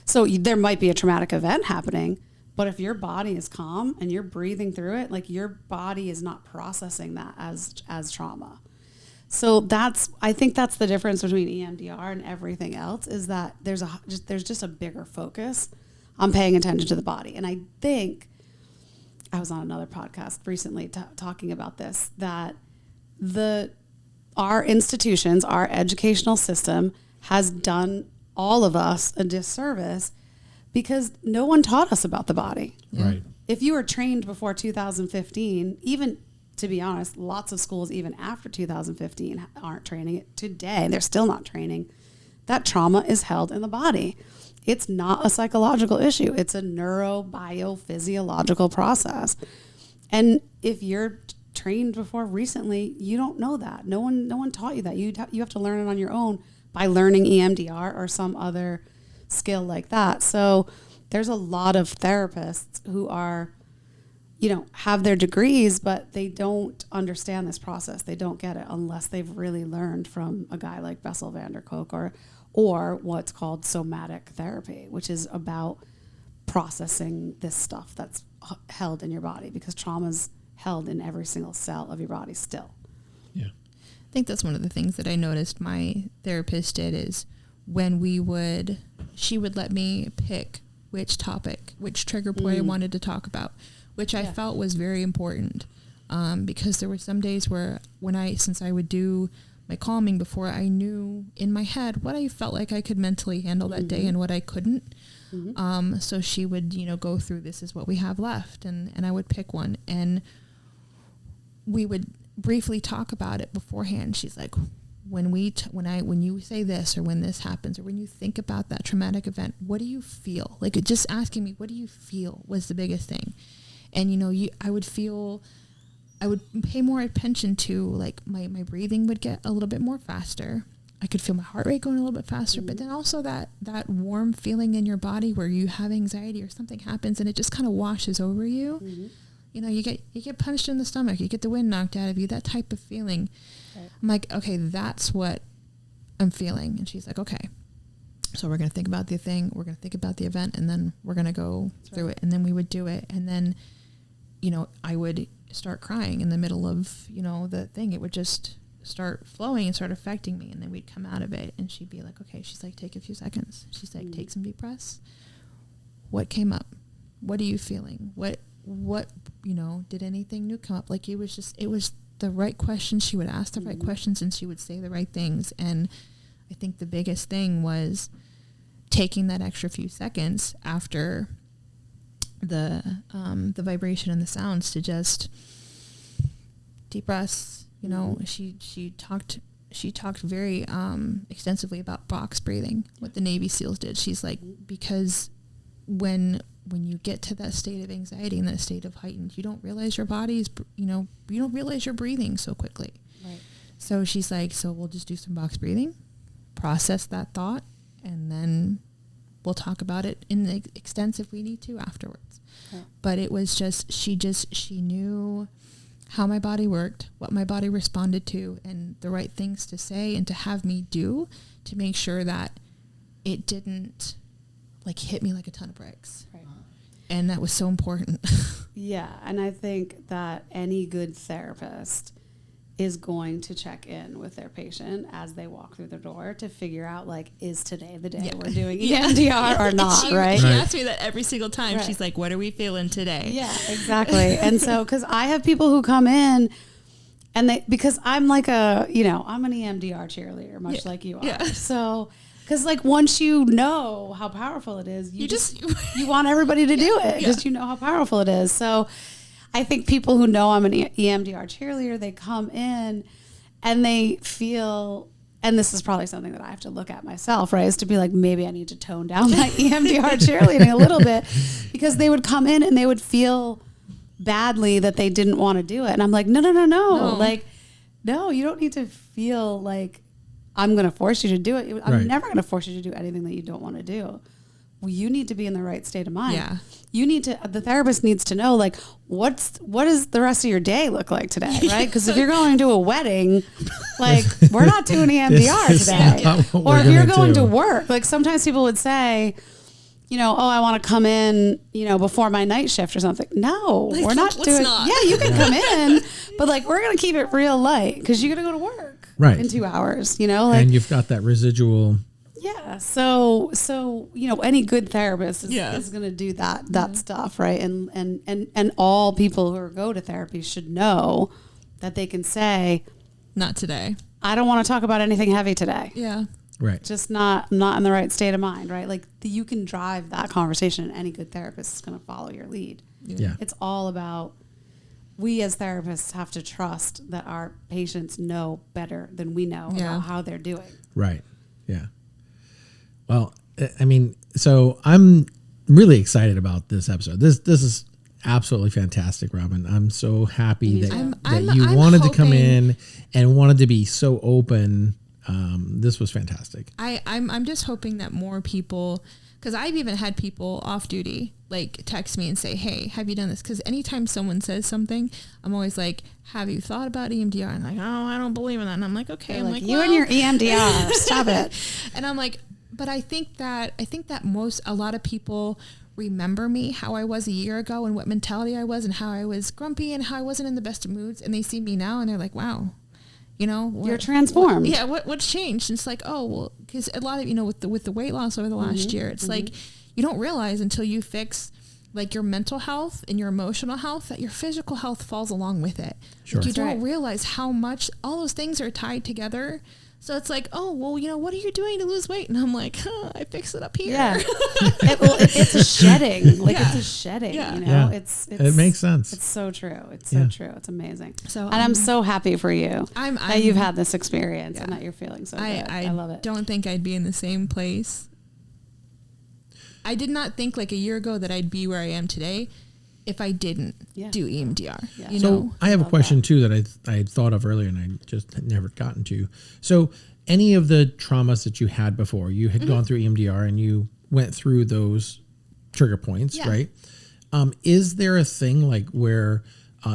So there might be a traumatic event happening, but if your body is calm and you're breathing through it, like, your body is not processing that as trauma. So I think that's the difference between EMDR and everything else, is that there's just a bigger focus on paying attention to the body. And I think I was on another podcast recently talking about this, that our institutions, our educational system has done all of us a disservice because no one taught us about the body. Yeah. Right. If you were trained before 2015, even, to be honest, lots of schools even after 2015 aren't training it today. They're still not training. That trauma is held in the body. It's not a psychological issue. It's a neurobiophysiological process. And if you're trained before recently, you don't know that. No one taught you that. You have to learn it on your own by learning EMDR or some other skill like that. So there's a lot of therapists who are, have their degrees, but they don't understand this process. They don't get it unless they've really learned from a guy like Bessel van der Kolk or what's called somatic therapy, which is about processing this stuff that's held in your body, because trauma's held in every single cell of your body still. Yeah. I think that's one of the things that I noticed my therapist did is when she would let me pick which topic, which trigger point I wanted to talk about, which I felt was very important. Because there were some days where since I would do my calming before, I knew in my head what I felt like I could mentally handle that day and what I couldn't. So she would, go through, this is what we have left. And I would pick one, and we would briefly talk about it beforehand. She's like, when you say this, or when this happens, or when you think about that traumatic event, what do you feel? Like, just asking me, what do you feel was the biggest thing. And, I would pay more attention to, like, my breathing would get a little bit more faster. I could feel my heart rate going a little bit faster, but then also that warm feeling in your body where you have anxiety or something happens and it just kind of washes over you. You get punched in the stomach, you get the wind knocked out of you, that type of feeling. Right. I'm like, okay, that's what I'm feeling. And she's like, okay, so we're going to think about the thing, we're going to think about the event, and then we're going to go through it. And then we would do it. And then, I would start crying in the middle of, the thing. It would just start flowing and start affecting me. And then we'd come out of it, and she'd be like, okay, she's like, take a few seconds. She's like, take some deep breaths. What came up? What are you feeling? What, did anything new come up? Like, it was the right questions. She would ask the right questions, and she would say the right things. And I think the biggest thing was taking that extra few seconds after the vibration and the sounds to just deep breaths. She talked very extensively about box breathing, what the Navy SEALs did. She's like, because when you get to that state of anxiety and that state of heightened, you don't realize your body's, you don't realize you're breathing so quickly. Right. So she's like, so we'll just do some box breathing, process that thought, and then we'll talk about it in the extent if we need to afterwards. Okay. But it was just, she knew how my body worked, what my body responded to, and the right things to say and to have me do to make sure that it didn't hit me like a ton of bricks. Right. And that was so important. Yeah. And I think that any good therapist is going to check in with their patient as they walk through the door to figure out, is today the day we're doing EMDR or not, right? She asks me that every single time. Right. She's like, what are we feeling today? Yeah, exactly. And so, because I have people who come in and because I'm I'm an EMDR cheerleader, much like you are. Yeah. So, because once you know how powerful it is, you want everybody to do it because you know how powerful it is. So I think people who know I'm an EMDR cheerleader, they come in and they feel, and this is probably something that I have to look at myself, right, is to be like, maybe I need to tone down my EMDR cheerleading a little bit, because they would come in and they would feel badly that they didn't want to do it. And I'm like, no. No, you don't need to feel like I'm going to force you to do it. I'm never going to force you to do anything that you don't want to do. Well, you need to be in the right state of mind. Yeah. The therapist needs to know, what does the rest of your day look like today, right? Because if you're going to a wedding, we're not doing EMDR today. Or if you're going to work, sometimes people would say, I want to come in, before my night shift or something. No, we're not doing. Not. Yeah, you can come in, but we're going to keep it real light because you got to go to work in 2 hours, and you've got that residual. Yeah. So, any good therapist is going to do that stuff. Right. And all people who go to therapy should know that they can say, not today. I don't want to talk about anything heavy today. Yeah. Right. Just not in the right state of mind. Right. You can drive that conversation, and any good therapist is going to follow your lead. Yeah. It's all about, we as therapists have to trust that our patients know better than we know about how they're doing. Right. Yeah. Well, so I'm really excited about this episode. This is absolutely fantastic, Robyn. I'm so happy that you wanted to come in and wanted to be so open. This was fantastic. I'm just hoping that more people, because I've even had people off duty text me and say, hey, have you done this? Because anytime someone says something, I'm always like, have you thought about EMDR? And oh, I don't believe in that. And I'm like, okay. I'm you and your EMDR, stop it. And I'm like, But I think that a lot of people remember me, how I was a year ago and what mentality I was and how I was grumpy and how I wasn't in the best of moods. And they see me now and they're like, wow, you know, you're transformed. What's changed? And it's like, oh, well, because a lot of, you know, with the weight loss over the last year, it's like, you don't realize until you fix like your mental health and your emotional health that your physical health falls along with it. Sure. Like you don't realize how much all those things are tied together. So it's like, oh, well, you know, what are you doing to lose weight? And I'm like, I fix it up here. Yeah. It's a shedding. Like it's a shedding, you know, it's it makes sense. It's so true. It's so true. It's amazing. So, and I'm so happy for you that you've had this experience and that you're feeling so good. I love it. Don't think I'd be in the same place. I did not think like a year ago that I'd be where I am today if I didn't do EMDR. Yeah. You know? I have a question too that I had thought of earlier and I just had never gotten to. So any of the traumas that you had before, you had gone through EMDR and you went through those trigger points, right? Is there a thing like where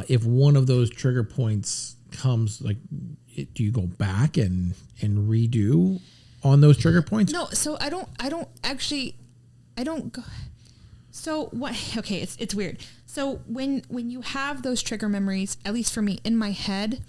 if one of those trigger points comes, like, do you go back and redo on those trigger points? No, so I don't go. So what? Okay, it's weird. So when you have those trigger memories, at least for me in my head,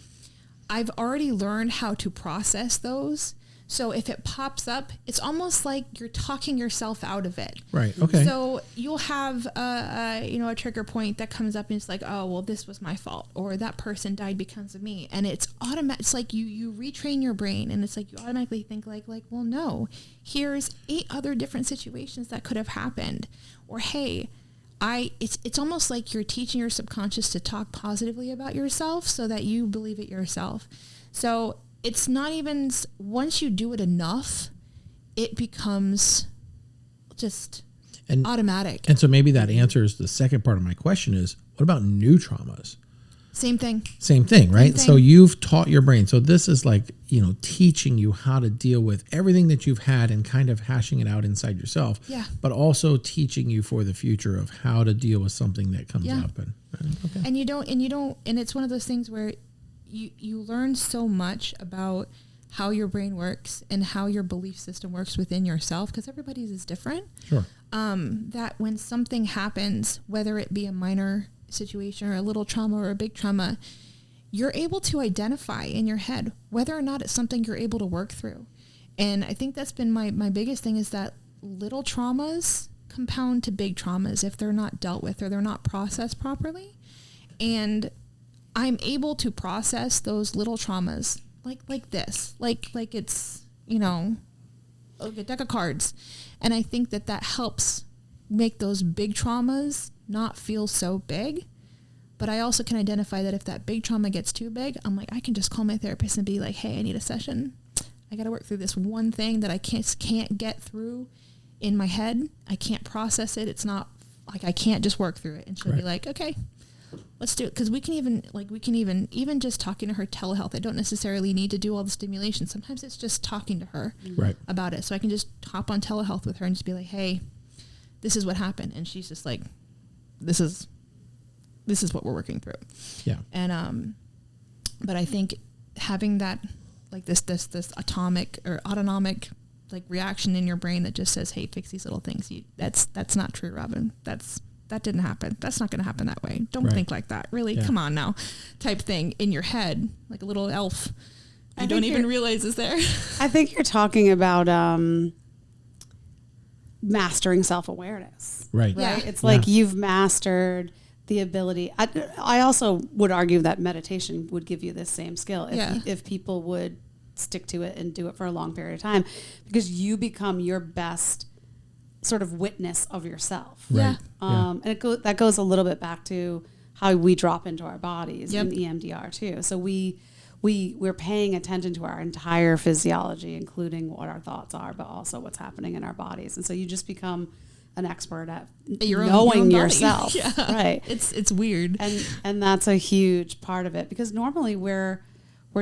I've already learned how to process those. So if it pops up, it's almost like you're talking yourself out of it. Right. Okay. So you'll have a trigger point that comes up and it's like, oh, well, this was my fault, or that person died because of me, and it's automatic. It's like you retrain your brain, and it's like you automatically think like, well, no, here's 8 other different situations that could have happened, or hey, it's almost like you're teaching your subconscious to talk positively about yourself so that you believe it yourself. So it's not even, once you do it enough, it becomes just automatic. And so maybe that answers the second part of my question is, what about new traumas? Same thing, right? Same thing. So you've taught your brain. So this is like, teaching you how to deal with everything that you've had and kind of hashing it out inside yourself. Yeah. But also teaching you for the future of how to deal with something that comes up. And it's one of those things where you learn so much about how your brain works and how your belief system works within yourself, because everybody's is different. Sure. That when something happens, whether it be a minor situation or a little trauma or a big trauma, you're able to identify in your head whether or not it's something you're able to work through. And I think that's been my biggest thing, is that little traumas compound to big traumas if they're not dealt with or they're not processed properly. And I'm able to process those little traumas like this, like it's, like a deck of cards. And I think that helps make those big traumas not feel so big. But I also can identify that if that big trauma gets too big, I'm like, I can just call my therapist and be like, hey, I need a session. I got to work through this one thing that I can't get through in my head. I can't process it. It's not like I can't just work through it. And she'll be like, okay, let's do it. Because we can even just talking to her telehealth. I don't necessarily need to do all the stimulation. Sometimes it's just talking to her about it. So I can just hop on telehealth with her and just be like, hey, this is what happened. And she's just like, this is what we're working through. Yeah. And, but I think having that, like this atomic or autonomic like reaction in your brain that just says, hey, fix these little things. That's not true, Robyn. That didn't happen. That's not going to happen that way. Don't think like that. Really, come on now, type thing in your head, like a little elf. You don't even realize is there. I think you're talking about mastering self-awareness. Right. Yeah. It's like you've mastered the ability. I also would argue that meditation would give you this same skill if people would stick to it and do it for a long period of time, because you become your best sort of witness of yourself. Right. And that goes a little bit back to how we drop into our bodies in EMDR too. So we're paying attention to our entire physiology, including what our thoughts are, but also what's happening in our bodies. And so you just become an expert at knowing yourself. Right. It's weird. And that's a huge part of it, because normally we're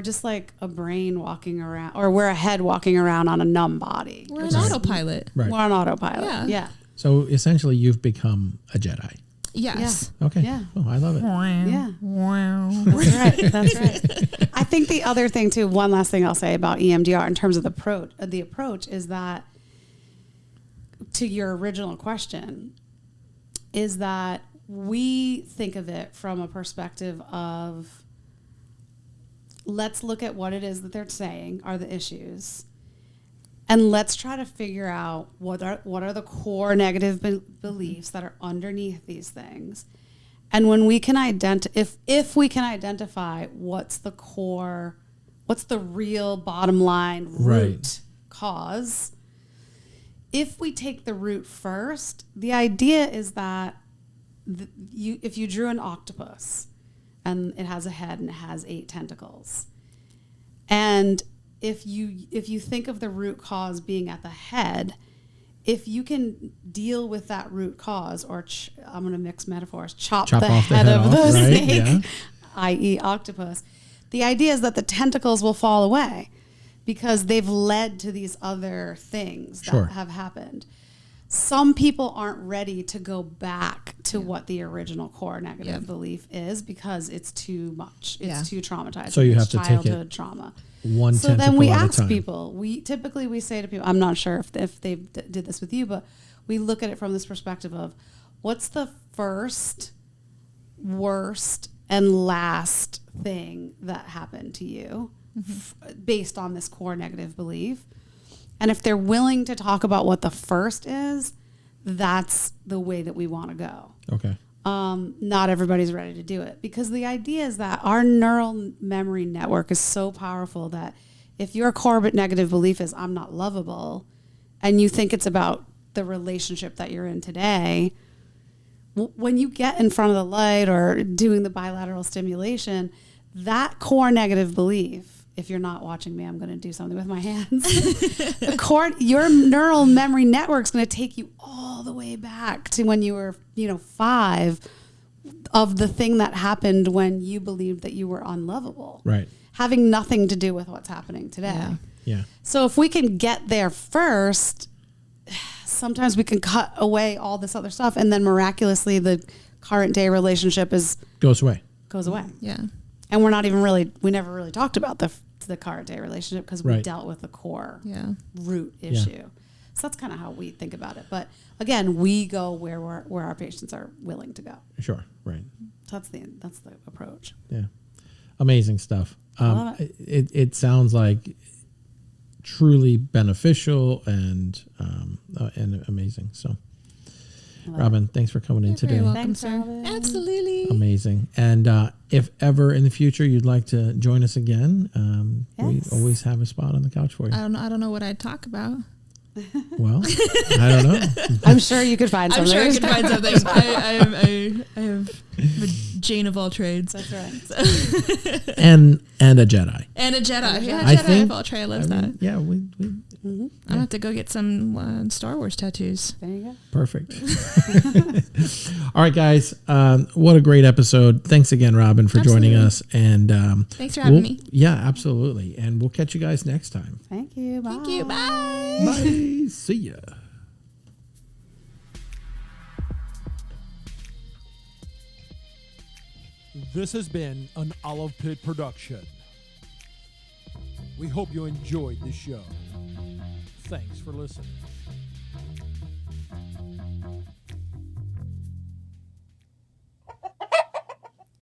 just like a brain walking around, or we're a head walking around on a numb body. We're an autopilot. Right. We're on autopilot. Yeah. So essentially you've become a Jedi. Yes. Yeah. Okay. Yeah. Oh, I love it. Yeah. That's right. I think the other thing too, one last thing I'll say about EMDR in terms of the approach is that to your original question, is that we think of it from a perspective of, let's look at what it is that they're saying are the issues, and let's try to figure out what are the core negative beliefs that are underneath these things. And when we can if we can identify what's the core, what's the real bottom line root cause, if we take the root first, the idea is that if you drew an octopus and it has a head and it has 8 tentacles, and if you think of the root cause being at the head, if you can deal with that root cause, or I'm going to mix metaphors, chop the head of the snake, i.e. octopus, the idea is that the tentacles will fall away because they've led to these other things that have happened. Some people aren't ready to go back to what the original core negative belief is because it's too much. It's too traumatizing. So you have to take it childhood trauma. One so then we ask time. people, we say to people, I'm not sure if they did this with you, but we look at it from this perspective of what's the first, worst, and last thing that happened to you based on this core negative belief. And if they're willing to talk about what the first is, that's the way that we want to go. Okay. Not everybody's ready to do it, because the idea is that our neural memory network is so powerful that if your core negative belief is I'm not lovable, and you think it's about the relationship that you're in today, when you get in front of the light or doing the bilateral stimulation, that core negative belief, if you're not watching me, I'm going to do something with my hands. Your neural memory network is going to take you all the way back to when you were, 5, of the thing that happened when you believed that you were unlovable. Right. Having nothing to do with what's happening today. Yeah. So if we can get there first, sometimes we can cut away all this other stuff, and then miraculously the current day relationship goes away. Yeah. And we never really talked about the current day relationship because we dealt with the core root issue. Yeah. So that's kind of how we think about it. But again, we go where our patients are willing to go. Sure. Right. So that's the approach. Yeah. Amazing stuff. It sounds like truly beneficial and amazing. So, Robyn, thanks for coming in today. You're welcome, Thanks, sir. Robyn. Absolutely. Amazing. And if ever in the future you'd like to join us again, we always have a spot on the couch for you. I don't know what I'd talk about. Well, I don't know. I'm sure you could find something. I'm sure I could find something. I have a Jane of all trades. That's right. and a Jedi. And a Jedi. Yeah, I Jedi think, of all trades. I love that. Yeah, we I'm gonna have to go get some Star Wars tattoos. There you go. Perfect. All right, guys. What a great episode. Thanks again, Robyn, for joining us. And thanks for having me. Yeah, absolutely. And we'll catch you guys next time. Thank you. Bye. Thank you. Bye. Bye. See ya. This has been an Olive Pit production. We hope you enjoyed the show. Thanks for listening.